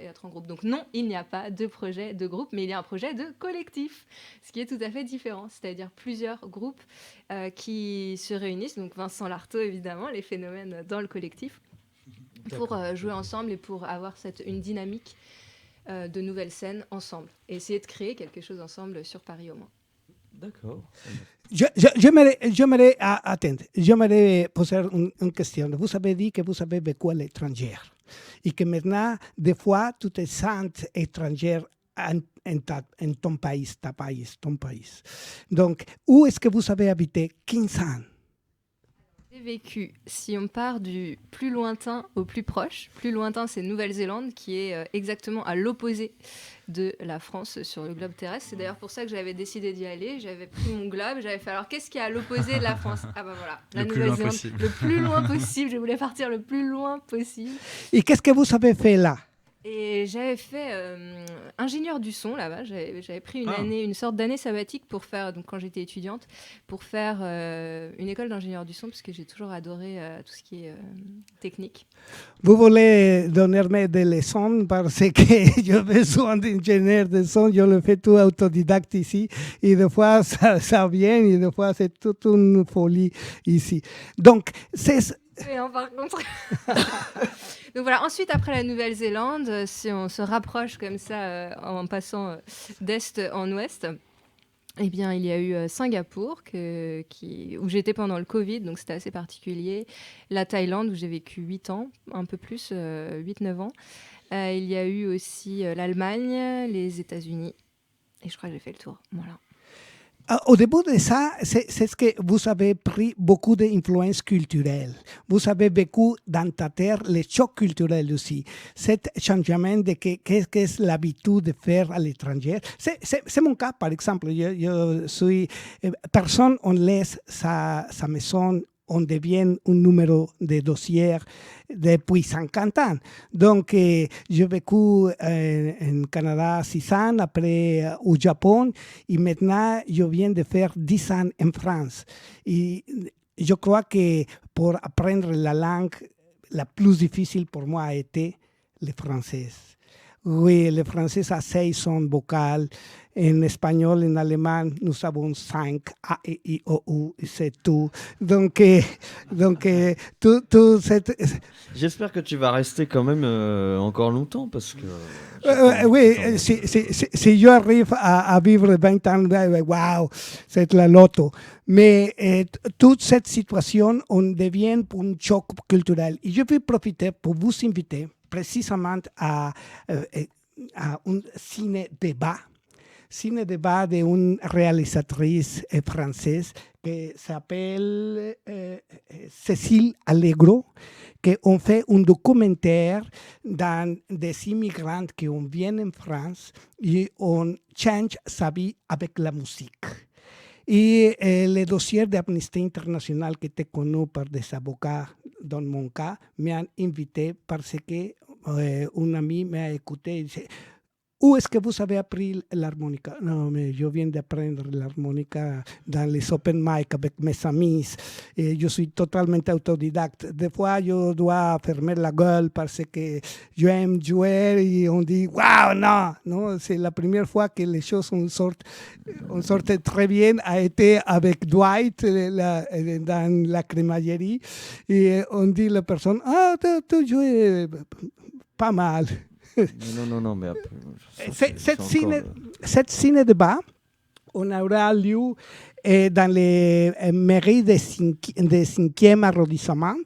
être en groupe. Donc non, il n'y a pas de projet de groupe, mais il y a un projet de collectif, ce qui est tout à fait différent, c'est-à-dire plusieurs groupes qui se réunissent. Donc Vincent Lartaud, évidemment, les phénomènes dans le collectif, pour jouer ensemble et pour avoir une dynamique de nouvelles scènes ensemble. Et essayer de créer quelque chose ensemble sur Paris au moins. D'accord. J'aimerais poser une question. Vous avez dit que vous avez vécu à l'étranger et que maintenant, des fois, tu te sens étranger en ton pays, ton pays. Donc, où est-ce que vous avez habité 15 ans? J'ai vécu, si on part du plus lointain au plus proche, plus lointain c'est Nouvelle-Zélande qui est exactement à l'opposé de la France sur le globe terrestre. C'est d'ailleurs pour ça que j'avais décidé d'y aller. J'avais pris mon globe, j'avais fait alors qu'est-ce qui est à l'opposé de la France ? Ah bah voilà, la Nouvelle-Zélande, le plus loin possible. Je voulais partir le plus loin possible. Et qu'est-ce que vous avez fait là ? Et j'avais fait ingénieur du son là-bas. J'avais pris une sorte d'année sabbatique pour faire, donc quand j'étais étudiante, pour faire une école d'ingénieur du son, parce que j'ai toujours adoré tout ce qui est technique. Vous voulez donner des leçons parce que j'ai besoin d'ingénieur de son, je le fais tout autodidacte ici, et des fois ça vient, et des fois c'est toute une folie ici. Donc, c'est... Oui, hein, par contre. Donc voilà, ensuite, après la Nouvelle-Zélande, si on se rapproche comme ça en passant d'est en ouest, eh bien, il y a eu Singapour, où j'étais pendant le Covid, donc c'était assez particulier. La Thaïlande, où j'ai vécu 8 ans, un peu plus, 8-9 ans. Il y a eu aussi l'Allemagne, les États-Unis. Et je crois que j'ai fait le tour. Voilà. Au début de ça, c'est ce que vous avez pris beaucoup d'influences culturelles. Vous avez vécu dans ta terre les chocs culturels aussi. Cet changement de qu'est-ce que est l'habitude de faire à l'étranger. C'est mon cas, par exemple. Je suis... Personne, on laisse sa maison, on devient un numéro de dossier depuis 50 ans. Donc, j'ai vécu en Canada 6 ans, après au Japon, et maintenant, je viens de faire 10 ans en France. Et je crois que pour apprendre la langue, la plus difficile pour moi a été le français. Oui, le français a 6 sons vocales. En espagnol, en allemand, nous avons 5 A, E, I, O, U, c'est tout. Donc, tout cette... J'espère que tu vas rester quand même encore longtemps parce que... oui, si je arrive à vivre 20 ans, waouh, c'est la loto. Mais toute cette situation, on devient un choc culturel. Et je vais profiter pour vous inviter précisément à un ciné-débat d'une réalisatrice française qui s'appelle Cécile Allegro, qui ont fait un documentaire dans des immigrants qui viennent en France et on change sa vie avec la musique. Et le dossier d'Amnesty International qui était connu par des avocats, dans mon cas, m'ont invité parce que un ami m'a écouté et dit où est-ce que vous avez appris l'harmonica? Non, mais je viens d'apprendre l'harmonica dans les open mic avec mes amis. Et je suis totalement autodidacte. Des fois, je dois fermer la gueule parce que j'aime jouer et on dit « Waouh, non, c'est la première fois que les choses sortent très bien. » a été avec Dwight dans la crémaillerie. Et on dit à la personne « Ah, tu joues pas mal. » Non, mais après, cette ciné-débat, on aura lieu dans les mairies de 5e arrondissement,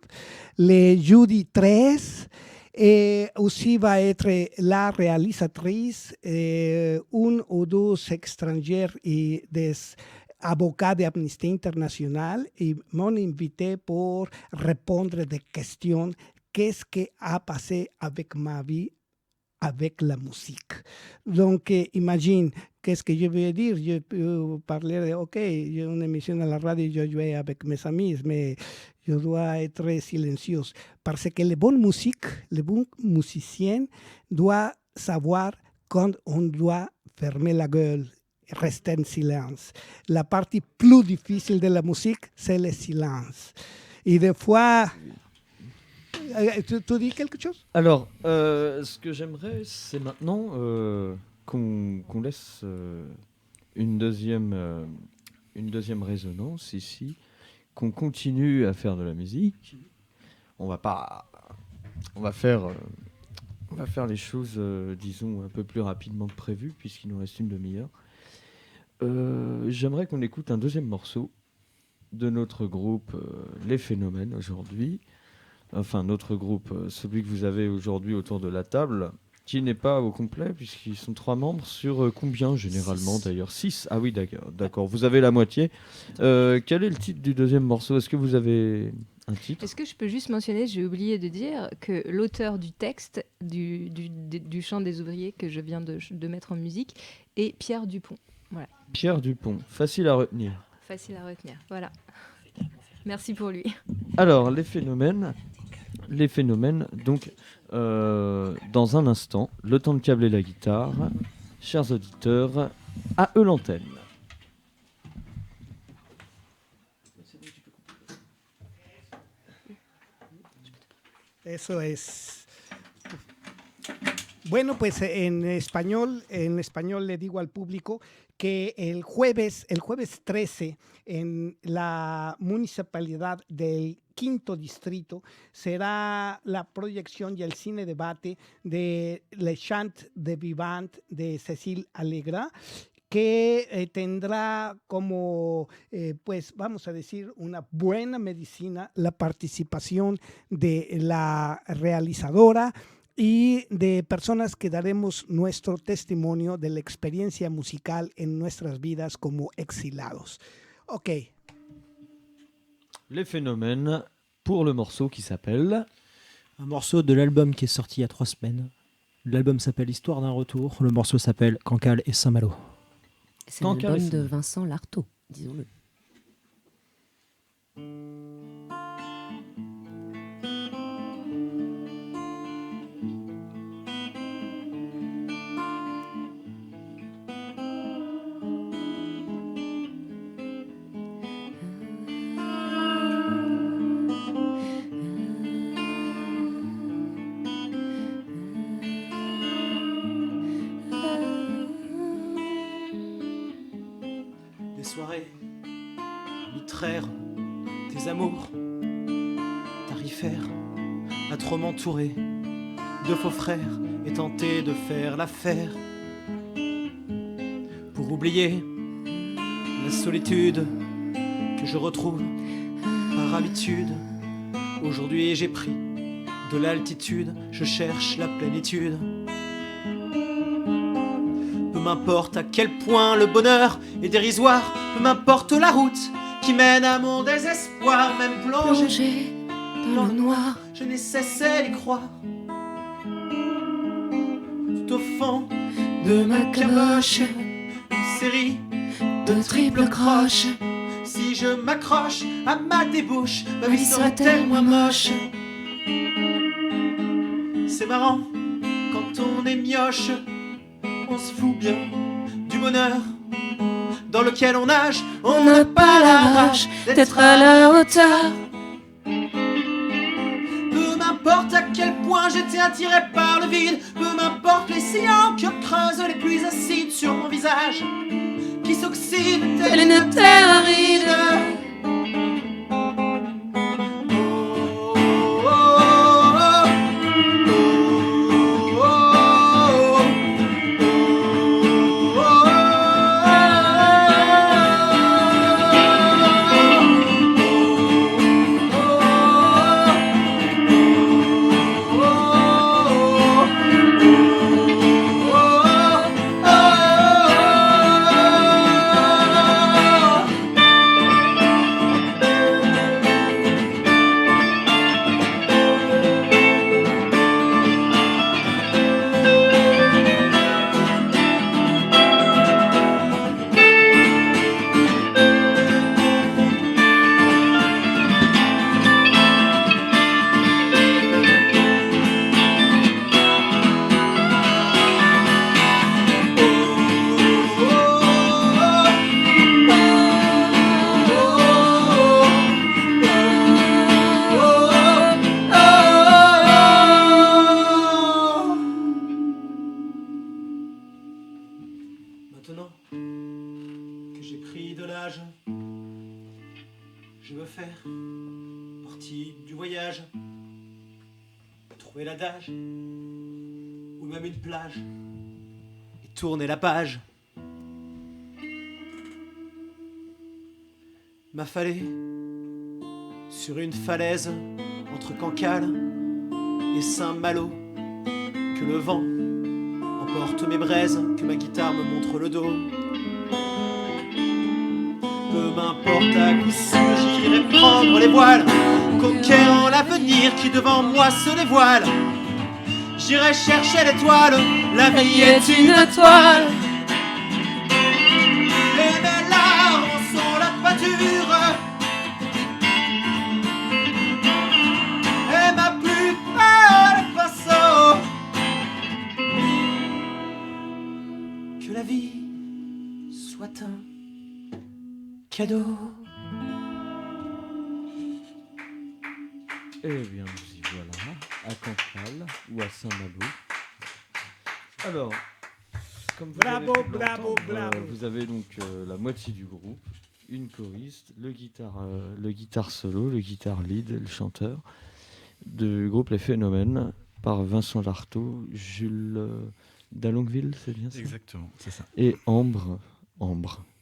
le jeudi 13, et aussi va être la réalisatrice, un ou deux étrangers et des avocats d'Amnesty International, et m'ont invité pour répondre des questions. Qu'est-ce qui a passé avec ma vie avec la musique. Donc, imagine, qu'est-ce que je veux dire? Je peux parler de, OK, j'ai une émission à la radio, je joue avec mes amis, mais je dois être silencieuse. Parce que les bonnes musiques, les bons musiciens doivent savoir quand on doit fermer la gueule, rester en silence. La partie plus difficile de la musique, c'est le silence. Et des fois... Tu dis quelque chose? Alors, ce que j'aimerais, c'est maintenant qu'on laisse une deuxième résonance ici, qu'on continue à faire de la musique. On va faire les choses, disons, un peu plus rapidement que prévu, puisqu'il nous reste une demi-heure. J'aimerais qu'on écoute un deuxième morceau de notre groupe Les Phénomènes aujourd'hui. Enfin, notre groupe, celui que vous avez aujourd'hui autour de la table, qui n'est pas au complet, puisqu'ils sont 3 membres, sur combien généralement d'ailleurs? 6. Ah oui, d'accord, vous avez la moitié. Quel est le titre du deuxième morceau? Est-ce que vous avez un titre? Est-ce que je peux juste mentionner, j'ai oublié de dire, que l'auteur du texte du chant des ouvriers que je viens de mettre en musique est Pierre Dupont. Voilà. Pierre Dupont, facile à retenir. Facile à retenir, voilà. Merci pour lui. Alors, les phénomènes, donc, dans un instant, le temps de câbler la guitare. Chers auditeurs, à eux l'antenne. Eso es. Bueno, pues en español le digo al público que el jueves 13 en la municipalidad del Quinto Distrito será la proyección y el cine debate de Le Chant de Vivant de Cécile Allegra, que tendrá como, pues vamos a decir, una buena medicina la participación de la realizadora y de personas que daremos nuestro testimonio de la experiencia musical en nuestras vidas como exilados. Ok. Les phénomènes pour le morceau qui s'appelle... Un morceau de l'album qui est sorti il y a 3 semaines. L'album s'appelle Histoire d'un retour. Le morceau s'appelle Cancale et Saint-Malo. C'est un album de Vincent Lartaud, disons-le. Soirées arbitraires, tes amours tarifaires, à trop m'entourer de faux frères et tenter de faire l'affaire pour oublier la solitude que je retrouve par habitude. Aujourd'hui j'ai pris de l'altitude, je cherche la plénitude. Peu m'importe à quel point le bonheur est dérisoire, peu m'importe la route qui mène à mon désespoir, même plongé dans le noir, je n'ai cessé d'y croire. Tout au fond de ma caboche, une série de triples croches. Si je m'accroche à ma débouche, ma vie serait-elle moins moche? C'est marrant, quand on est mioche, on se fout bien du bonheur dans lequel on nage. On n'a pas la rage d'être à la hauteur. Peu m'importe à quel point j'étais attiré par le vide, peu m'importe les sillons que creusent les pluies acides sur mon visage qui s'oxyde telle une terre aride. Maintenant que j'ai pris de l'âge, je veux faire partie du voyage, trouver l'adage ou même une plage et tourner la page. M'affaler sur une falaise entre Cancale et Saint-Malo, que le vent emporte mes braises, que ma guitare me montre le dos. Peu m'importe, à coup sûr j'irai prendre les voiles, conquérant l'avenir qui devant moi se dévoile. J'irai chercher l'étoile, la vie est une toile. Et mes larmes sont la pâture, et ma plus pâle façon la vie soit un cadeau. Eh bien, nous y voilà, à Cancale ou à Saint-Malo. Alors, comme vous Bravo, avez pu bravo, l'entendre, bravo. vous avez donc la moitié du groupe, une choriste, le guitare solo, le guitare lead, le chanteur du groupe Les Phénomènes par Vincent Lartaud, Jules Dallongueville, c'est bien ça? Exactement, c'est ça. Et Ambre,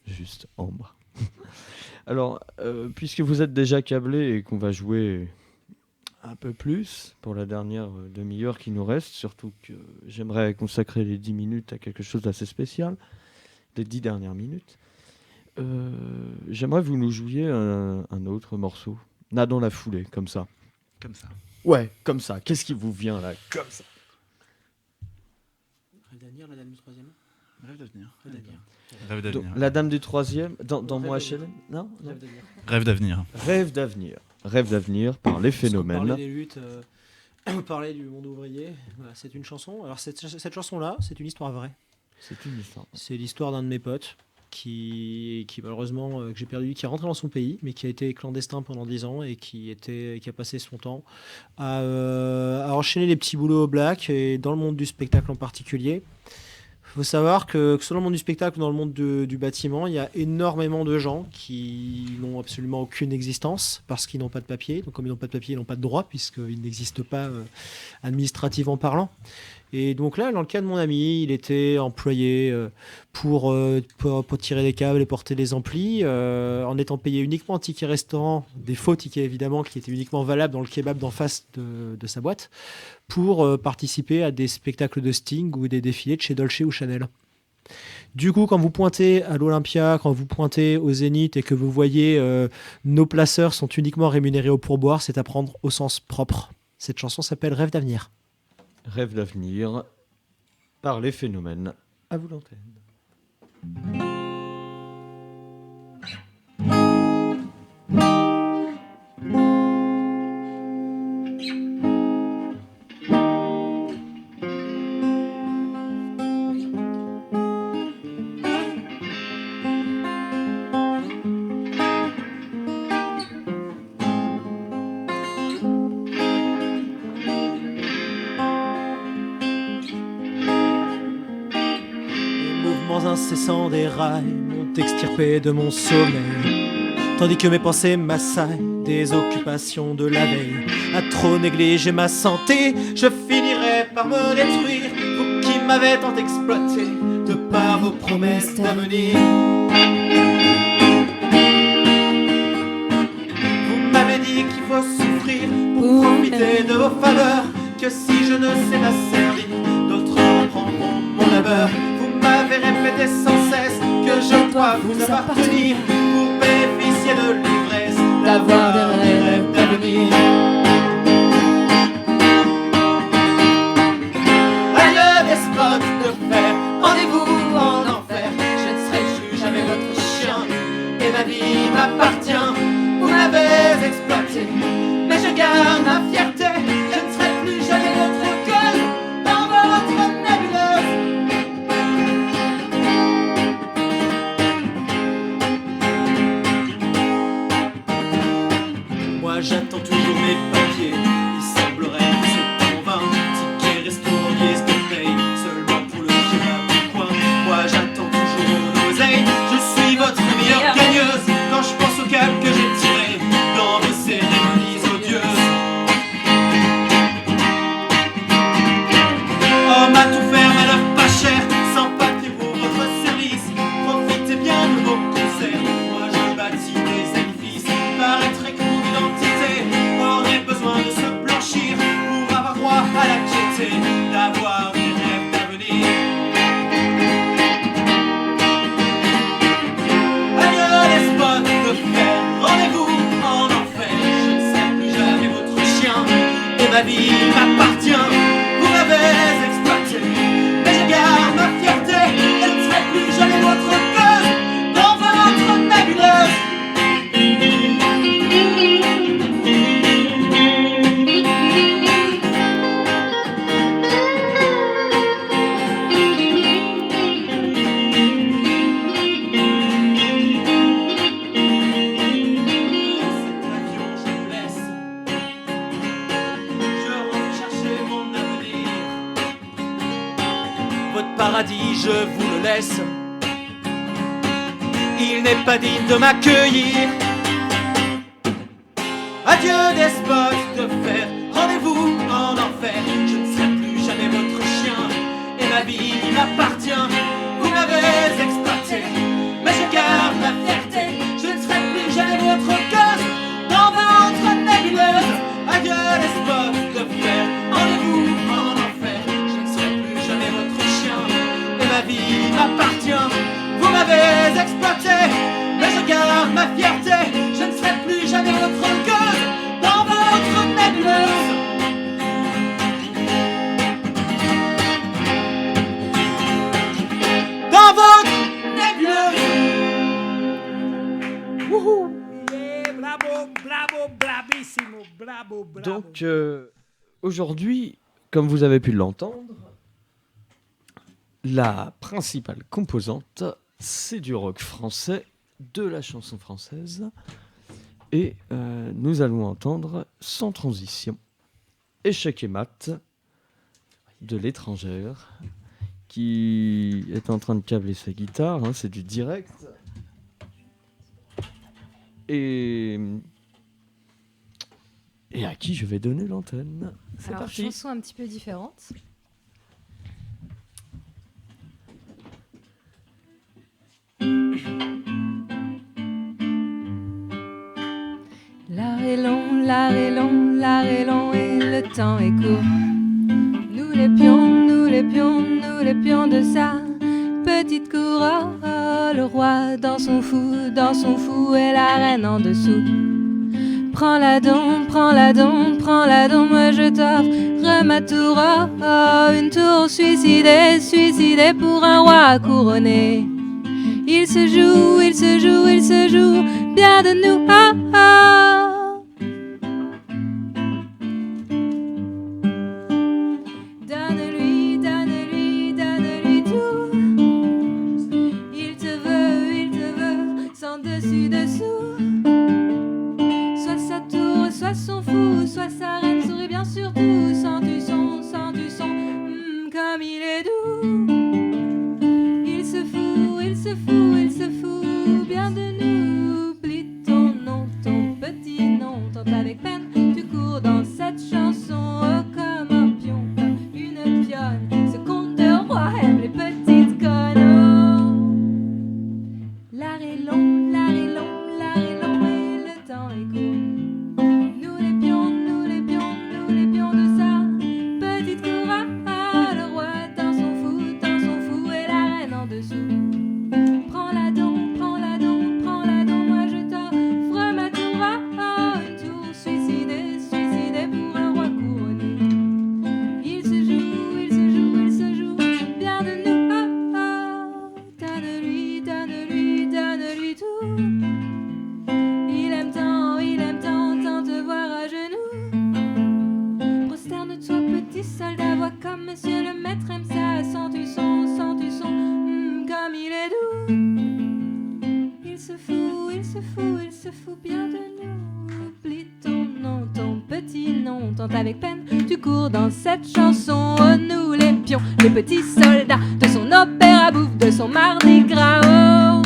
juste Ambre. Alors, puisque vous êtes déjà câblés et qu'on va jouer un peu plus pour la dernière demi-heure qui nous reste, surtout que j'aimerais consacrer les 10 minutes à quelque chose d'assez spécial, les 10 dernières minutes, j'aimerais que vous nous jouiez un autre morceau, là dans la foulée, comme ça. Comme ça. Ouais, comme ça. Qu'est-ce qui vous vient là? Comme ça. Rêve d'avenir, la dame du troisième. Rêve d'avenir. Rêve d'avenir. Rêve Donc, d'avenir. la dame du troisième, dans mon Rêve HLM? Non, non. Rêve d'avenir. Rêve d'avenir. Rêve d'avenir. Rêve d'avenir par Les Parce qu'on Phénomènes. parlait des luttes, on parlait du monde ouvrier. Voilà, c'est une chanson. Alors cette chanson-là, c'est une histoire vraie. C'est une histoire. C'est l'histoire d'un de mes potes qui malheureusement que j'ai perdu, qui est rentré dans son pays, mais qui a été clandestin pendant 10 ans et qui a passé son temps à enchaîner les petits boulots au black et dans le monde du spectacle en particulier. Il faut savoir que soit dans le monde du spectacle ou dans le monde du bâtiment, il y a énormément de gens qui n'ont absolument aucune existence parce qu'ils n'ont pas de papier. Donc comme ils n'ont pas de papier, ils n'ont pas de droit puisqu'ils n'existent pas administrativement parlant. Et donc là, dans le cas de mon ami, il était employé pour tirer des câbles et porter des amplis, en étant payé uniquement en tickets restaurant, des faux tickets évidemment, qui étaient uniquement valables dans le kebab d'en face de sa boîte, pour participer à des spectacles de Sting ou des défilés de chez Dolce ou Chanel. Du coup, quand vous pointez à l'Olympia, quand vous pointez au Zénith et que vous voyez nos placeurs sont uniquement rémunérés au pourboire, c'est à prendre au sens propre. Cette chanson s'appelle Rêve d'avenir. Rêve d'avenir par Les Phénomènes. À vous l'antenne. Incessant des rails m'ont extirpé de mon sommeil, tandis que mes pensées m'assaillent des occupations de la veille. À trop négliger ma santé, je finirai par me détruire. Vous qui m'avez tant exploité de par vos promesses d'avenir. Vous m'avez dit qu'il faut souffrir pour profiter de vos faveurs, que si je ne sais pas servir, d'autres reprendront mon labeur. Vous m'avez répété sans cesse que je dois vous appartenir pour bénéficier de l'ivresse d'avoir des rêves d'avenir. Allez, despote de fer, rendez-vous en enfer. Je ne serai plus jamais votre chien et ma vie m'appartient. Vous m'avez exploité, mais je garde ma fierté. Je ne serai plus jamais votre gueule dans votre nébuleuse. J'attends toujours mes votre paradis, je vous le laisse. Il n'est pas digne de m'accueillir. Adieu despote de fer, rendez-vous en enfer. Je ne serai plus jamais votre chien, et ma vie m'appartient. Vous m'avez exploité, mais je garde ma fierté. Je ne serai plus jamais votre gosse dans votre nébuleuse. Adieu despote de fer, rendez-vous en enfer. Je ne serai plus jamais votre chien, et ma vie m'appartient. Vous m'avez exploité, mais je garde ma fierté. Je ne serai plus jamais votre gosse dans votre nébuleuse. Dans votre nébuleuse. Wouhou! Yeah, bravo, bravo, bravissimo, bravo, bravo. Donc aujourd'hui, comme vous avez pu l'entendre, la principale composante, c'est du rock français, de la chanson française. Et nous allons entendre sans transition Échec et mat de l'étrangère qui est en train de câbler sa guitare, hein, c'est du direct. Et à qui je vais donner l'antenne. C'est Alors, parti. chanson un petit peu différente. L'art est long, l'art est long, l'art est long et le temps est court. Nous les pions, nous les pions, nous les pions de sa petite cour. Oh, le roi dans son fou et la reine en dessous. Prends-la donc, prends-la donc, prends-la donc, moi je t'offre ma tour. Oh, une tour suicidée, suicidée pour un roi couronné. Il se joue, il se joue, il se joue bien de nous. Oh, oh. Donne-lui, donne-lui, donne-lui tout. Il te veut, sans dessus-dessous. Soit sa tour, soit son fou, soit sa reine sourit bien surtout. Sans du son, comme il est doux. Il se fout, il se fout, il se fout bien de nous. Oublie ton nom, ton petit nom, tente avec peine. Tu cours dans cette chanson, oh, comme un pion, comme une pionne. Ce conte de roi aime les petites connes. Oh. L'art est long, l'art est long, l'art est long et le temps est court. Nous les pions, nous les pions, nous les pions de sa petite cour. Ah, le roi dans son fou et la reine en dessous. Prends-la donc, prends-la donc, prends-la donc, moi je t'offre ma tour. Ah, une tour suicidée, suicidée pour un roi couronné. Il se joue, il se joue, il se joue bien de nous. Ah, ah. Donne-lui, donne-lui, donne-lui tout. Il aime tant te voir à genoux. Prosterne-toi, petit soldat, vois comme monsieur le maître aime ça. Sens-tu son, comme il est doux. Il se fout, il se fout, il se fout bien de nous. Oublie ton nom, ton petit nom, tente avec peine. Tu cours dans cette chanson, oh, nous les pions, les petits soldats de son opéra bouffe, de son mardi gras. Oh.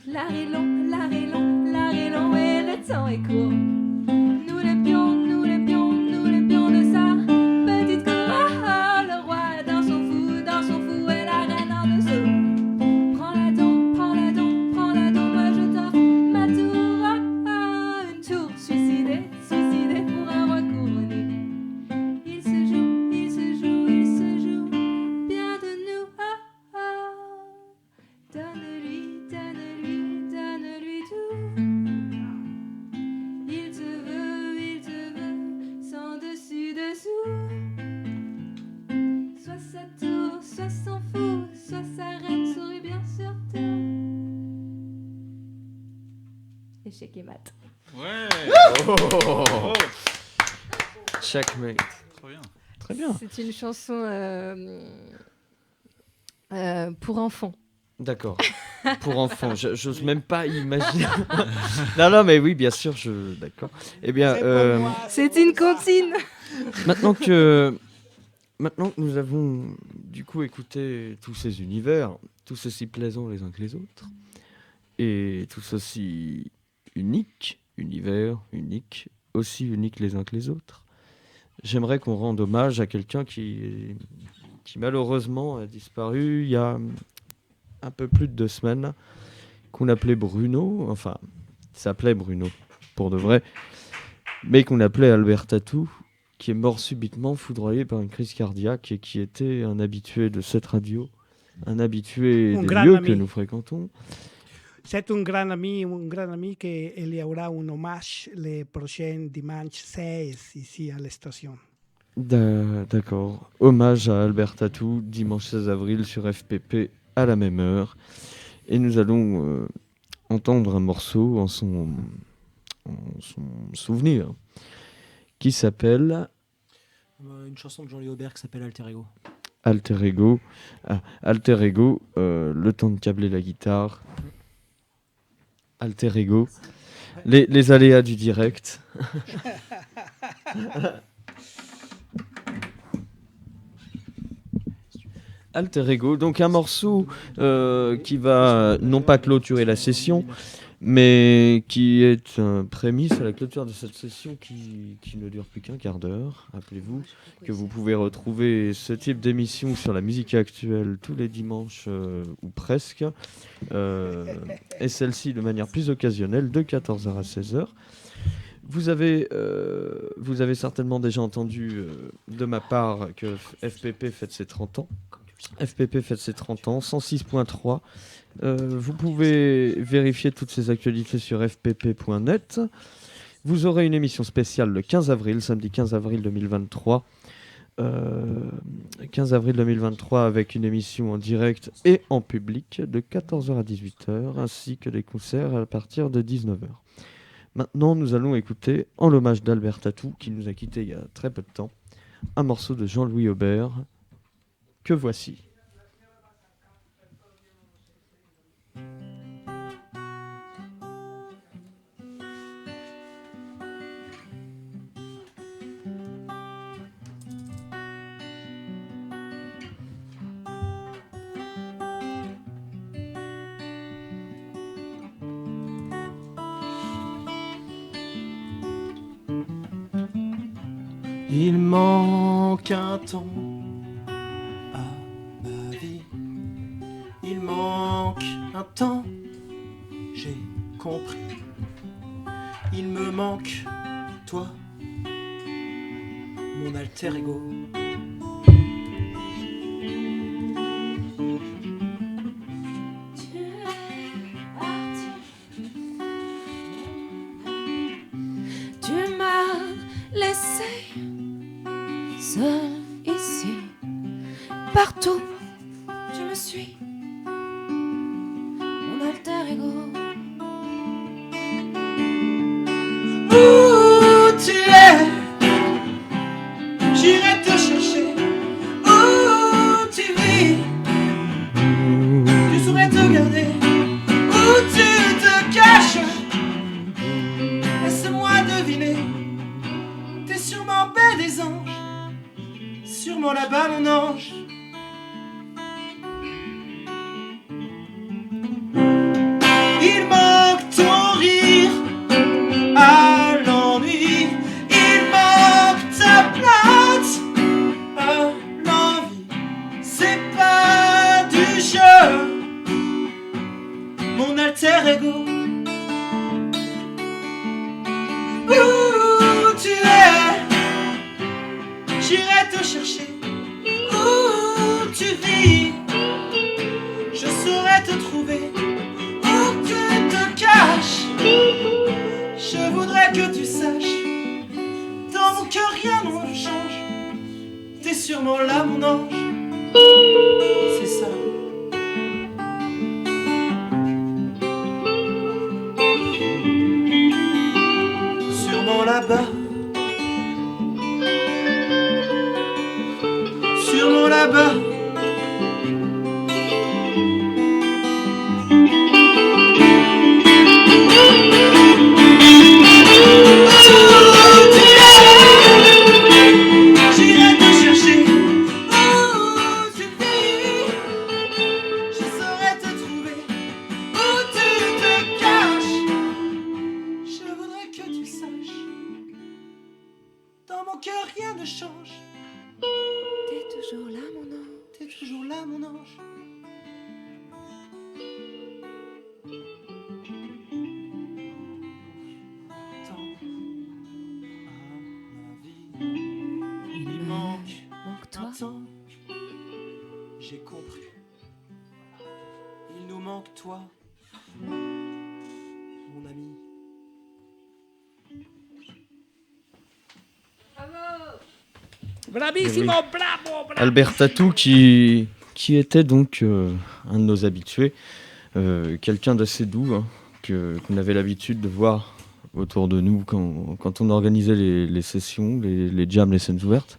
L'art est long, l'art est long, l'art est long et le temps est court. Nous les pions, nous les pions, nous les pions de sa petite cour. Oh, le roi dans son fou et la reine en dessous. Prends-la donc, prends-la donc, prends-la donc, moi je t'offre ma tour. Oh, une tour suicidée, suicidée pour un roi couronné. Il se joue, il se joue, il se joue bien de nous. Oh, oh. Donne-lui, donne-lui, donne-lui tout. Il te veut, sans dessus-dessous. Soit sa tour, soit son fou, soit sa reine sourit bien surtout. Échec et mat. Ouais. Checkmate. Trop bien. Très bien. C'est une chanson pour enfants. D'accord. Pour enfants, j'ose même pas imaginer. Non, mais oui, bien sûr, d'accord. Eh bien, C'est une comptine. maintenant que maintenant que nous avons du coup écouté tous ces univers, tous aussi plaisants les uns que les autres, et tous aussi uniques, univers uniques, aussi uniques les uns que les autres, j'aimerais qu'on rende hommage à quelqu'un qui malheureusement a disparu il y a un peu plus de 2 semaines, qu'on appelait Bruno, enfin, il s'appelait Bruno, pour de vrai, mais qu'on appelait Albert Tatou, qui est mort subitement, foudroyé par une crise cardiaque, et qui était un habitué de cette radio, un habitué Un des grand lieux ami. que nous fréquentons. C'est un grand ami qu'il y aura un hommage le prochain dimanche 16 ici à la station. D'accord. Hommage à Albert Tatou, dimanche 16 avril sur FPP à la même heure. Et nous allons entendre un morceau en son souvenir qui s'appelle Une chanson de Jean-Louis Aubert qui s'appelle Alter Ego. Alter Ego. Alter Ego, le temps de câbler la guitare. Alter Ego. Les aléas du direct. Alter Ego, donc un morceau qui va non pas clôturer la session, mais qui est un prémisse à la clôture de cette session qui ne dure plus qu'un quart d'heure. Rappelez-vous que vous pouvez retrouver ce type d'émission sur la musique actuelle tous les dimanches ou presque, et celle-ci de manière plus occasionnelle de 14h à 16h. Vous avez certainement déjà entendu de ma part que FPP fête ses 30 ans. FPP fête ses 30 ans, 106.3. Vous pouvez vérifier toutes ces actualités sur fpp.net. Vous aurez une émission spéciale le 15 avril, samedi 15 avril 2023. 15 avril 2023 avec une émission en direct et en public de 14h à 18h, ainsi que des concerts à partir de 19h. Maintenant, nous allons écouter, en l'hommage d'Albert Tatou, qui nous a quittés il y a très peu de temps, un morceau de Jean-Louis Aubert, que voici. Il manque un temps à ma vie. Il manque un temps, j'ai compris. Il me manque toi, mon alter ego. Tu m'as laissé seul ici, partout je me suis, mon alter ego. Où tu es, j'irai te chercher. Où tu vis, je saurais te garder. Où tu te caches, laisse-moi deviner. T'es sûrement belle des anges, sûrement là-bas mon ange. Il manque ton rire à l'ennui. Il manque ta plainte à l'envie. C'est pas du jeu, mon alter ego. Où tu es, j'irai te chercher. Où tu vis, je saurais te trouver. Où tu te caches, je voudrais que tu saches. Dans mon cœur rien ne change. T'es sûrement là mon ange. C'est ça. Sûrement là-bas. Sûrement là-bas. J'irai te chercher. là, mon ange. Tant à ma vie, il y manque toi. un temps. J'ai compris. Il nous manque toi, mon ami. Bravissimo, Oui. bravo, bravo. Albert Tatou qui était donc un de nos habitués, quelqu'un d'assez doux, hein, qu'on avait l'habitude de voir autour de nous quand on organisait les sessions, les jams, les scènes ouvertes.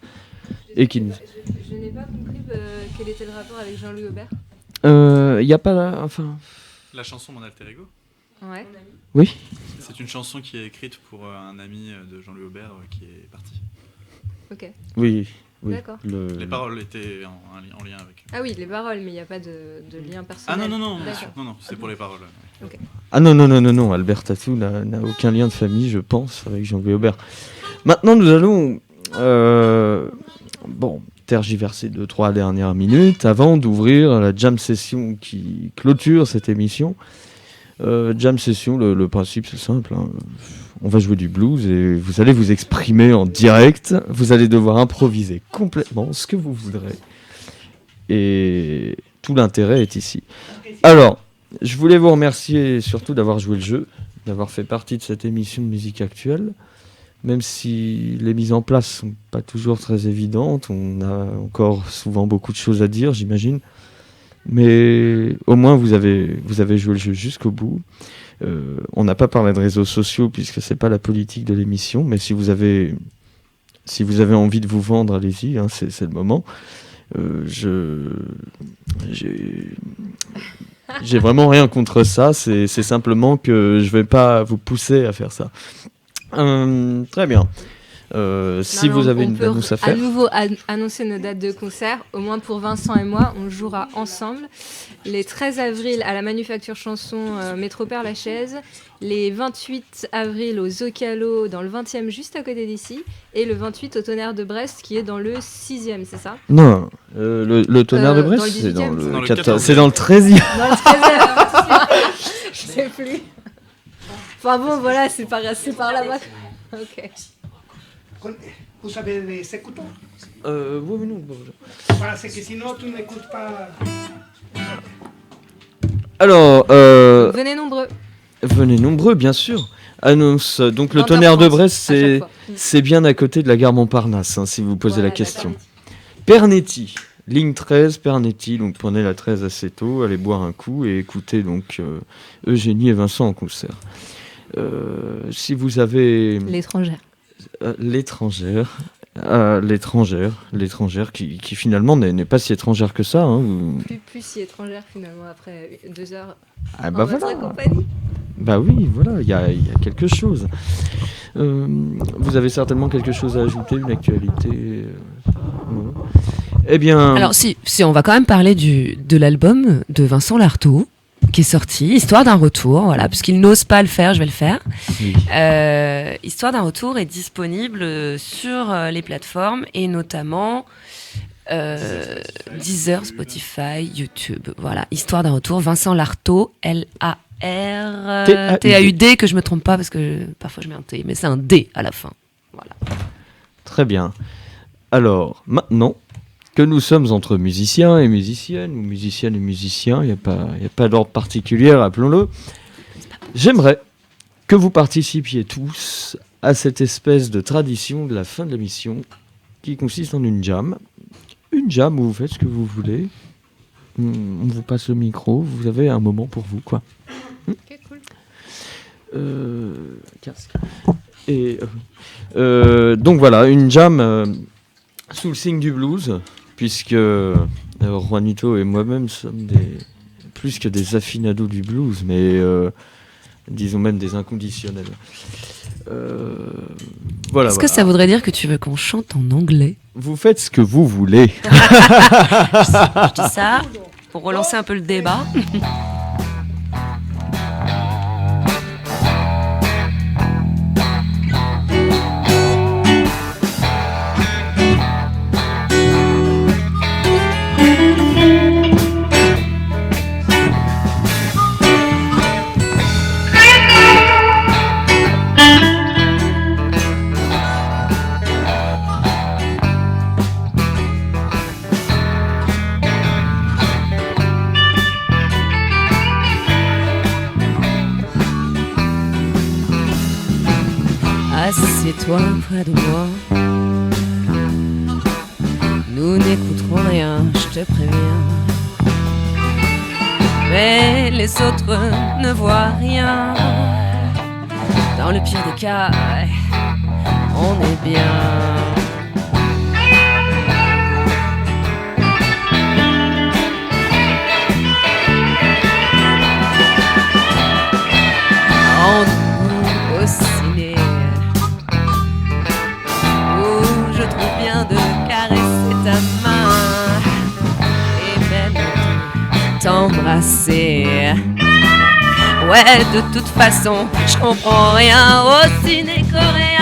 Et qui... Je n'ai pas compris quel était le rapport avec Jean-Louis Aubert. Il n'y a pas... Enfin... La chanson Mon Alter Ego, Ouais. Oui. c'est une chanson qui est écrite pour un ami de Jean-Louis Aubert qui est parti. Ok. Oui. D'accord. Les paroles étaient en lien avec. Ah oui, les paroles, mais il n'y a pas de lien personnel. Ah non, D'accord. non, c'est pour les paroles. Ah non, Albert Tatou n'a aucun lien de famille, je pense, avec Jean-Louis Aubert. Maintenant, nous allons tergiverser 2-3 dernières minutes avant d'ouvrir la jam session qui clôture cette émission. Jam session, le principe c'est simple, hein. On va jouer du blues et vous allez vous exprimer en direct. Vous allez devoir improviser complètement ce que vous voudrez. Et tout l'intérêt est ici. Alors, je voulais vous remercier surtout d'avoir joué le jeu, d'avoir fait partie de cette émission de musique actuelle. Même si les mises en place sont pas toujours très évidentes, on a encore souvent beaucoup de choses à dire, j'imagine. Mais au moins vous avez joué le jeu jusqu'au bout. On n'a pas parlé de réseaux sociaux puisque c'est pas la politique de l'émission, mais si vous avez envie de vous vendre, allez-y, hein, c'est le moment. J'ai vraiment rien contre ça, c'est simplement que je vais pas vous pousser à faire ça. Très bien. Si vous avez une annonce à faire. À nouveau annoncer nos dates de concert. Au moins pour Vincent et moi, on jouera ensemble. Les 13 avril à la Manufacture Chanson Métro Père-Lachaise. Les 28 avril au Zocalo dans le 20e juste à côté d'ici. Et le 28 au Tonnerre de Brest qui est dans le 6e, c'est ça ? Non, le Tonnerre de Brest, dans le c'est dans 18e, le le 14, c'est dans le 13e. Dans le 13e. Je sais plus. Enfin bon, voilà, c'est par là-bas. Ok. Vous avez des écouteurs? Oui, mais non. Voilà, c'est que sinon tu n'écoutes pas. Alors, Venez nombreux. venez nombreux, bien sûr. Annonce. Donc le 20h30 Tonnerre de Brest, à chaque fois. c'est bien à côté de la gare Montparnasse, hein, si vous posez Voilà, la question. d'accord. Pernetti, ligne 13, Pernetti. Donc prenez la 13 assez tôt, allez boire un coup et écoutez donc Eugénie et Vincent en concert. Si vous avez L'étrangère. l'étrangère qui finalement n'est pas si étrangère que ça. Hein. Plus si étrangère finalement après 2 heures Ah bah en votre voilà. compagnie. Bah oui, voilà, il y a quelque chose. Vous avez certainement quelque chose à ajouter, une actualité non. Eh bien... Alors si on va quand même parler de l'album de Vincent Lartaud qui est sorti, Histoire d'un retour, voilà, puisqu'il n'ose pas le faire, je vais le faire. Oui. Histoire d'un retour est disponible sur les plateformes et notamment Deezer, Spotify, YouTube. Voilà, Histoire d'un retour, Vincent Lartaud, L-A-R-T-A-U-D, que je me trompe pas parce que parfois je mets un T, mais c'est un D à la fin. Voilà. Très bien. Alors, maintenant que nous sommes entre musiciens et musiciennes, ou musiciennes et musiciens, il n'y a pas d'ordre particulier, rappelons-le, j'aimerais que vous participiez tous à cette espèce de tradition de la fin de l'émission qui consiste en une jam. Une jam où vous faites ce que vous voulez. On vous passe le micro, vous avez un moment pour vous, quoi. Ok, cool. Casque. Et donc voilà, une jam sous le signe du blues, puisque Juanito et moi-même sommes plus que des affinados du blues, mais disons même des inconditionnels. Voilà. Est-ce que ça voudrait dire que tu veux qu'on chante en anglais ? Vous faites ce que vous voulez. Je dis ça pour relancer un peu le débat. toi près de moi. Nous n'écouterons rien, je te préviens. Mais les autres ne voient rien. Dans le pire des cas, on est bien. Rendez-vous au ciné, où je trouve bien de caresser ta main et même de t'embrasser. Ouais, de toute façon, je comprends rien au ciné coréen.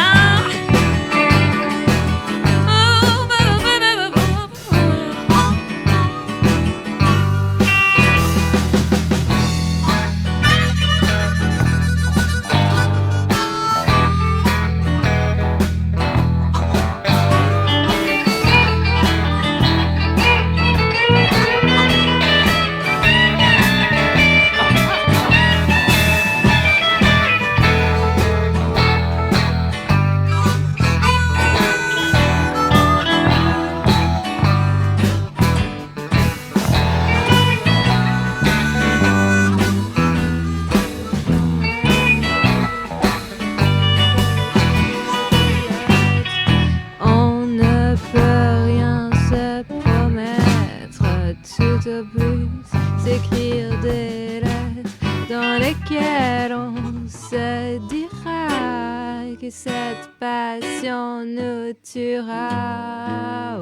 S'écrire des lettres dans lesquelles on se dira que cette passion nous tuera.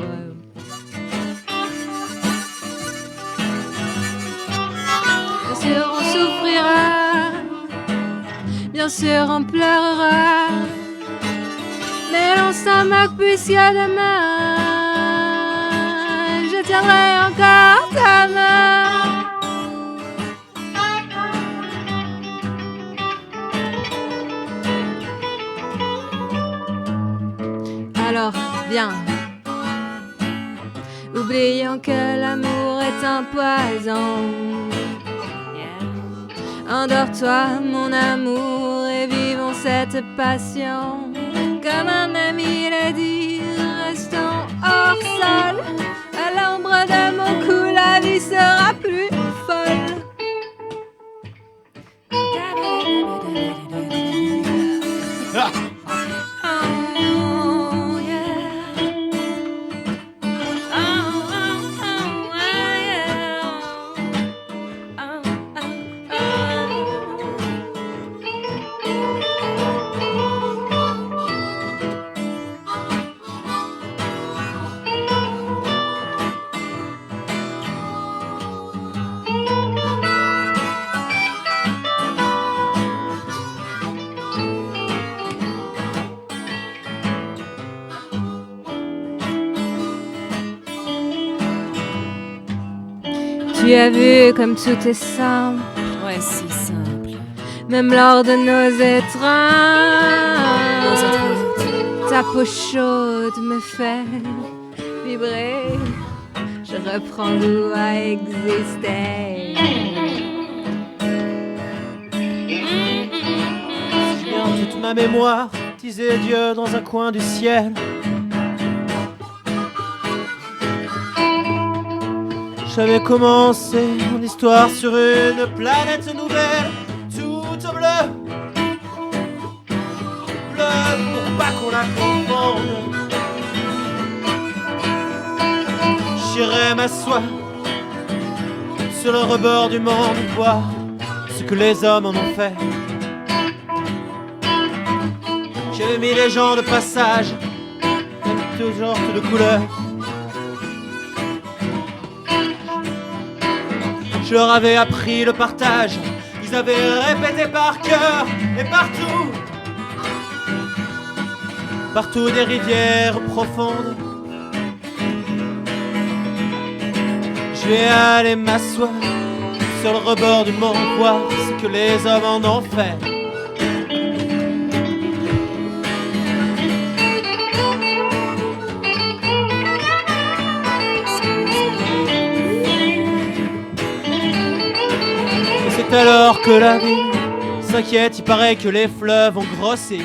Bien sûr on souffrira, bien sûr on pleurera, mais l'on s'en moque puisque demain je tiendrai encore ta main. Alors, viens. Oublions que l'amour est un poison. Endors-toi, mon amour, et vivons cette passion. Comme un ami l'a dit, restons hors sol. À l'ombre de mon cou, la vie sera plus folle. Tu as vu comme tout est simple. Ouais, si simple. Même lors de nos étreintes, ta peau chaude me fait vibrer. Je reprends goût à exister. Je garde toute ma mémoire, disait Dieu dans un coin du ciel. J'avais commencé mon histoire sur une planète nouvelle, toute bleue, bleue pour pas qu'on la confonde. J'irai m'asseoir sur le rebord du monde, voir ce que les hommes en ont fait. J'avais mis les gens de passage, même tout genre de couleurs. Je leur avais appris le partage, ils avaient répété par cœur et partout, partout des rivières profondes. Je vais aller m'asseoir sur le rebord du monde, voir ce que les hommes en ont fait. C'est alors que la ville s'inquiète, il paraît que les fleuves ont grossi.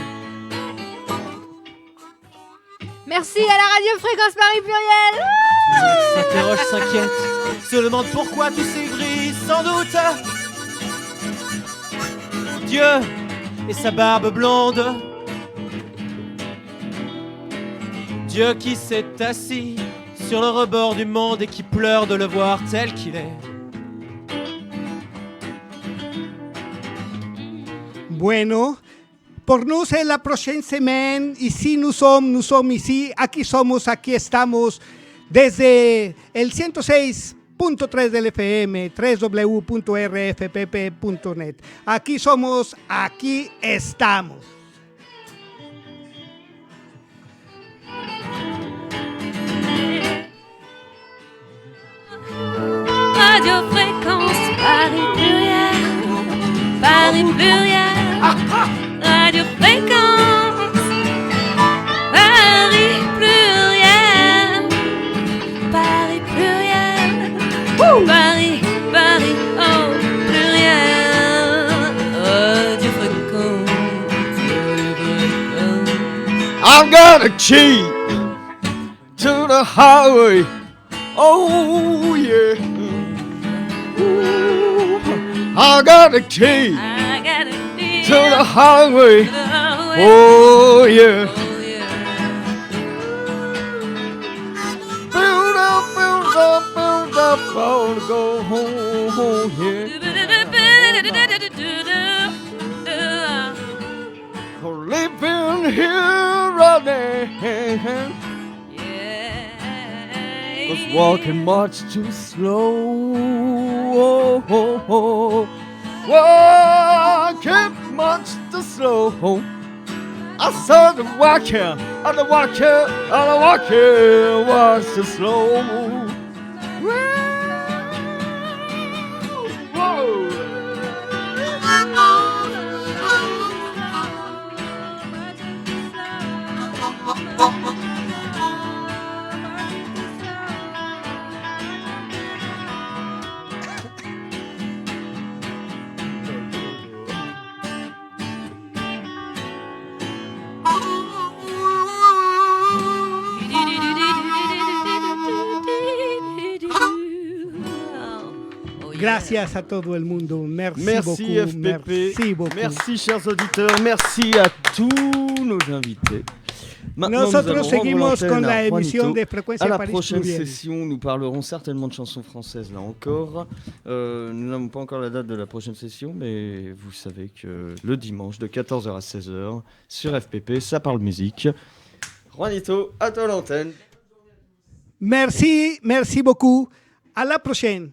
Merci à la radio Fréquence Paris Pluriel. S'interroge, s'inquiète, se demande pourquoi tu s'ébrilles sans doute. Dieu et sa barbe blonde. Dieu qui s'est assis sur le rebord du monde et qui pleure de le voir tel qu'il est. Bueno, por nous c'est la prochaine semaine. Ici nous sommes ici. Aquí somos, aquí estamos. Desde el 106.3 del FM, www.rfpp.net. Aquí somos, aquí estamos. Radio Fréquence Paris Pluriel, Paris Pluriel, Radio Fréquence Paris Pluriel, Paris Pluriel, Paris, Paris, oh pluriel, Radio Fréquence, Radio Fréquence. I've got a key to the highway. Oh yeah. Ooh, I got a key I got a deal to the highway. to the highway. Oh yeah. Oh, yeah. Build up, build up, build up. I wanna go home, yeah. Living here running. Was walking much too slow. Walking much too slow. I saw the walking, and the walking, and the walking was too slow. Whoa. Gracias a todo el mundo. Merci, Merci beaucoup. FPP. Merci beaucoup. Merci chers auditeurs. Merci à tous nos invités. Maintenant, nous Nosotros allons seguimos rendre con l'antenne la à emisión Juanito. de Frecuencia À la Paris prochaine Pluriel. session, nous parlerons certainement de chansons françaises, là encore. Nous n'avons pas encore la date de la prochaine session, mais vous savez que le dimanche, de 14h à 16h, sur FPP, ça parle musique. Juanito, à toi l'antenne. Merci beaucoup. À la prochaine.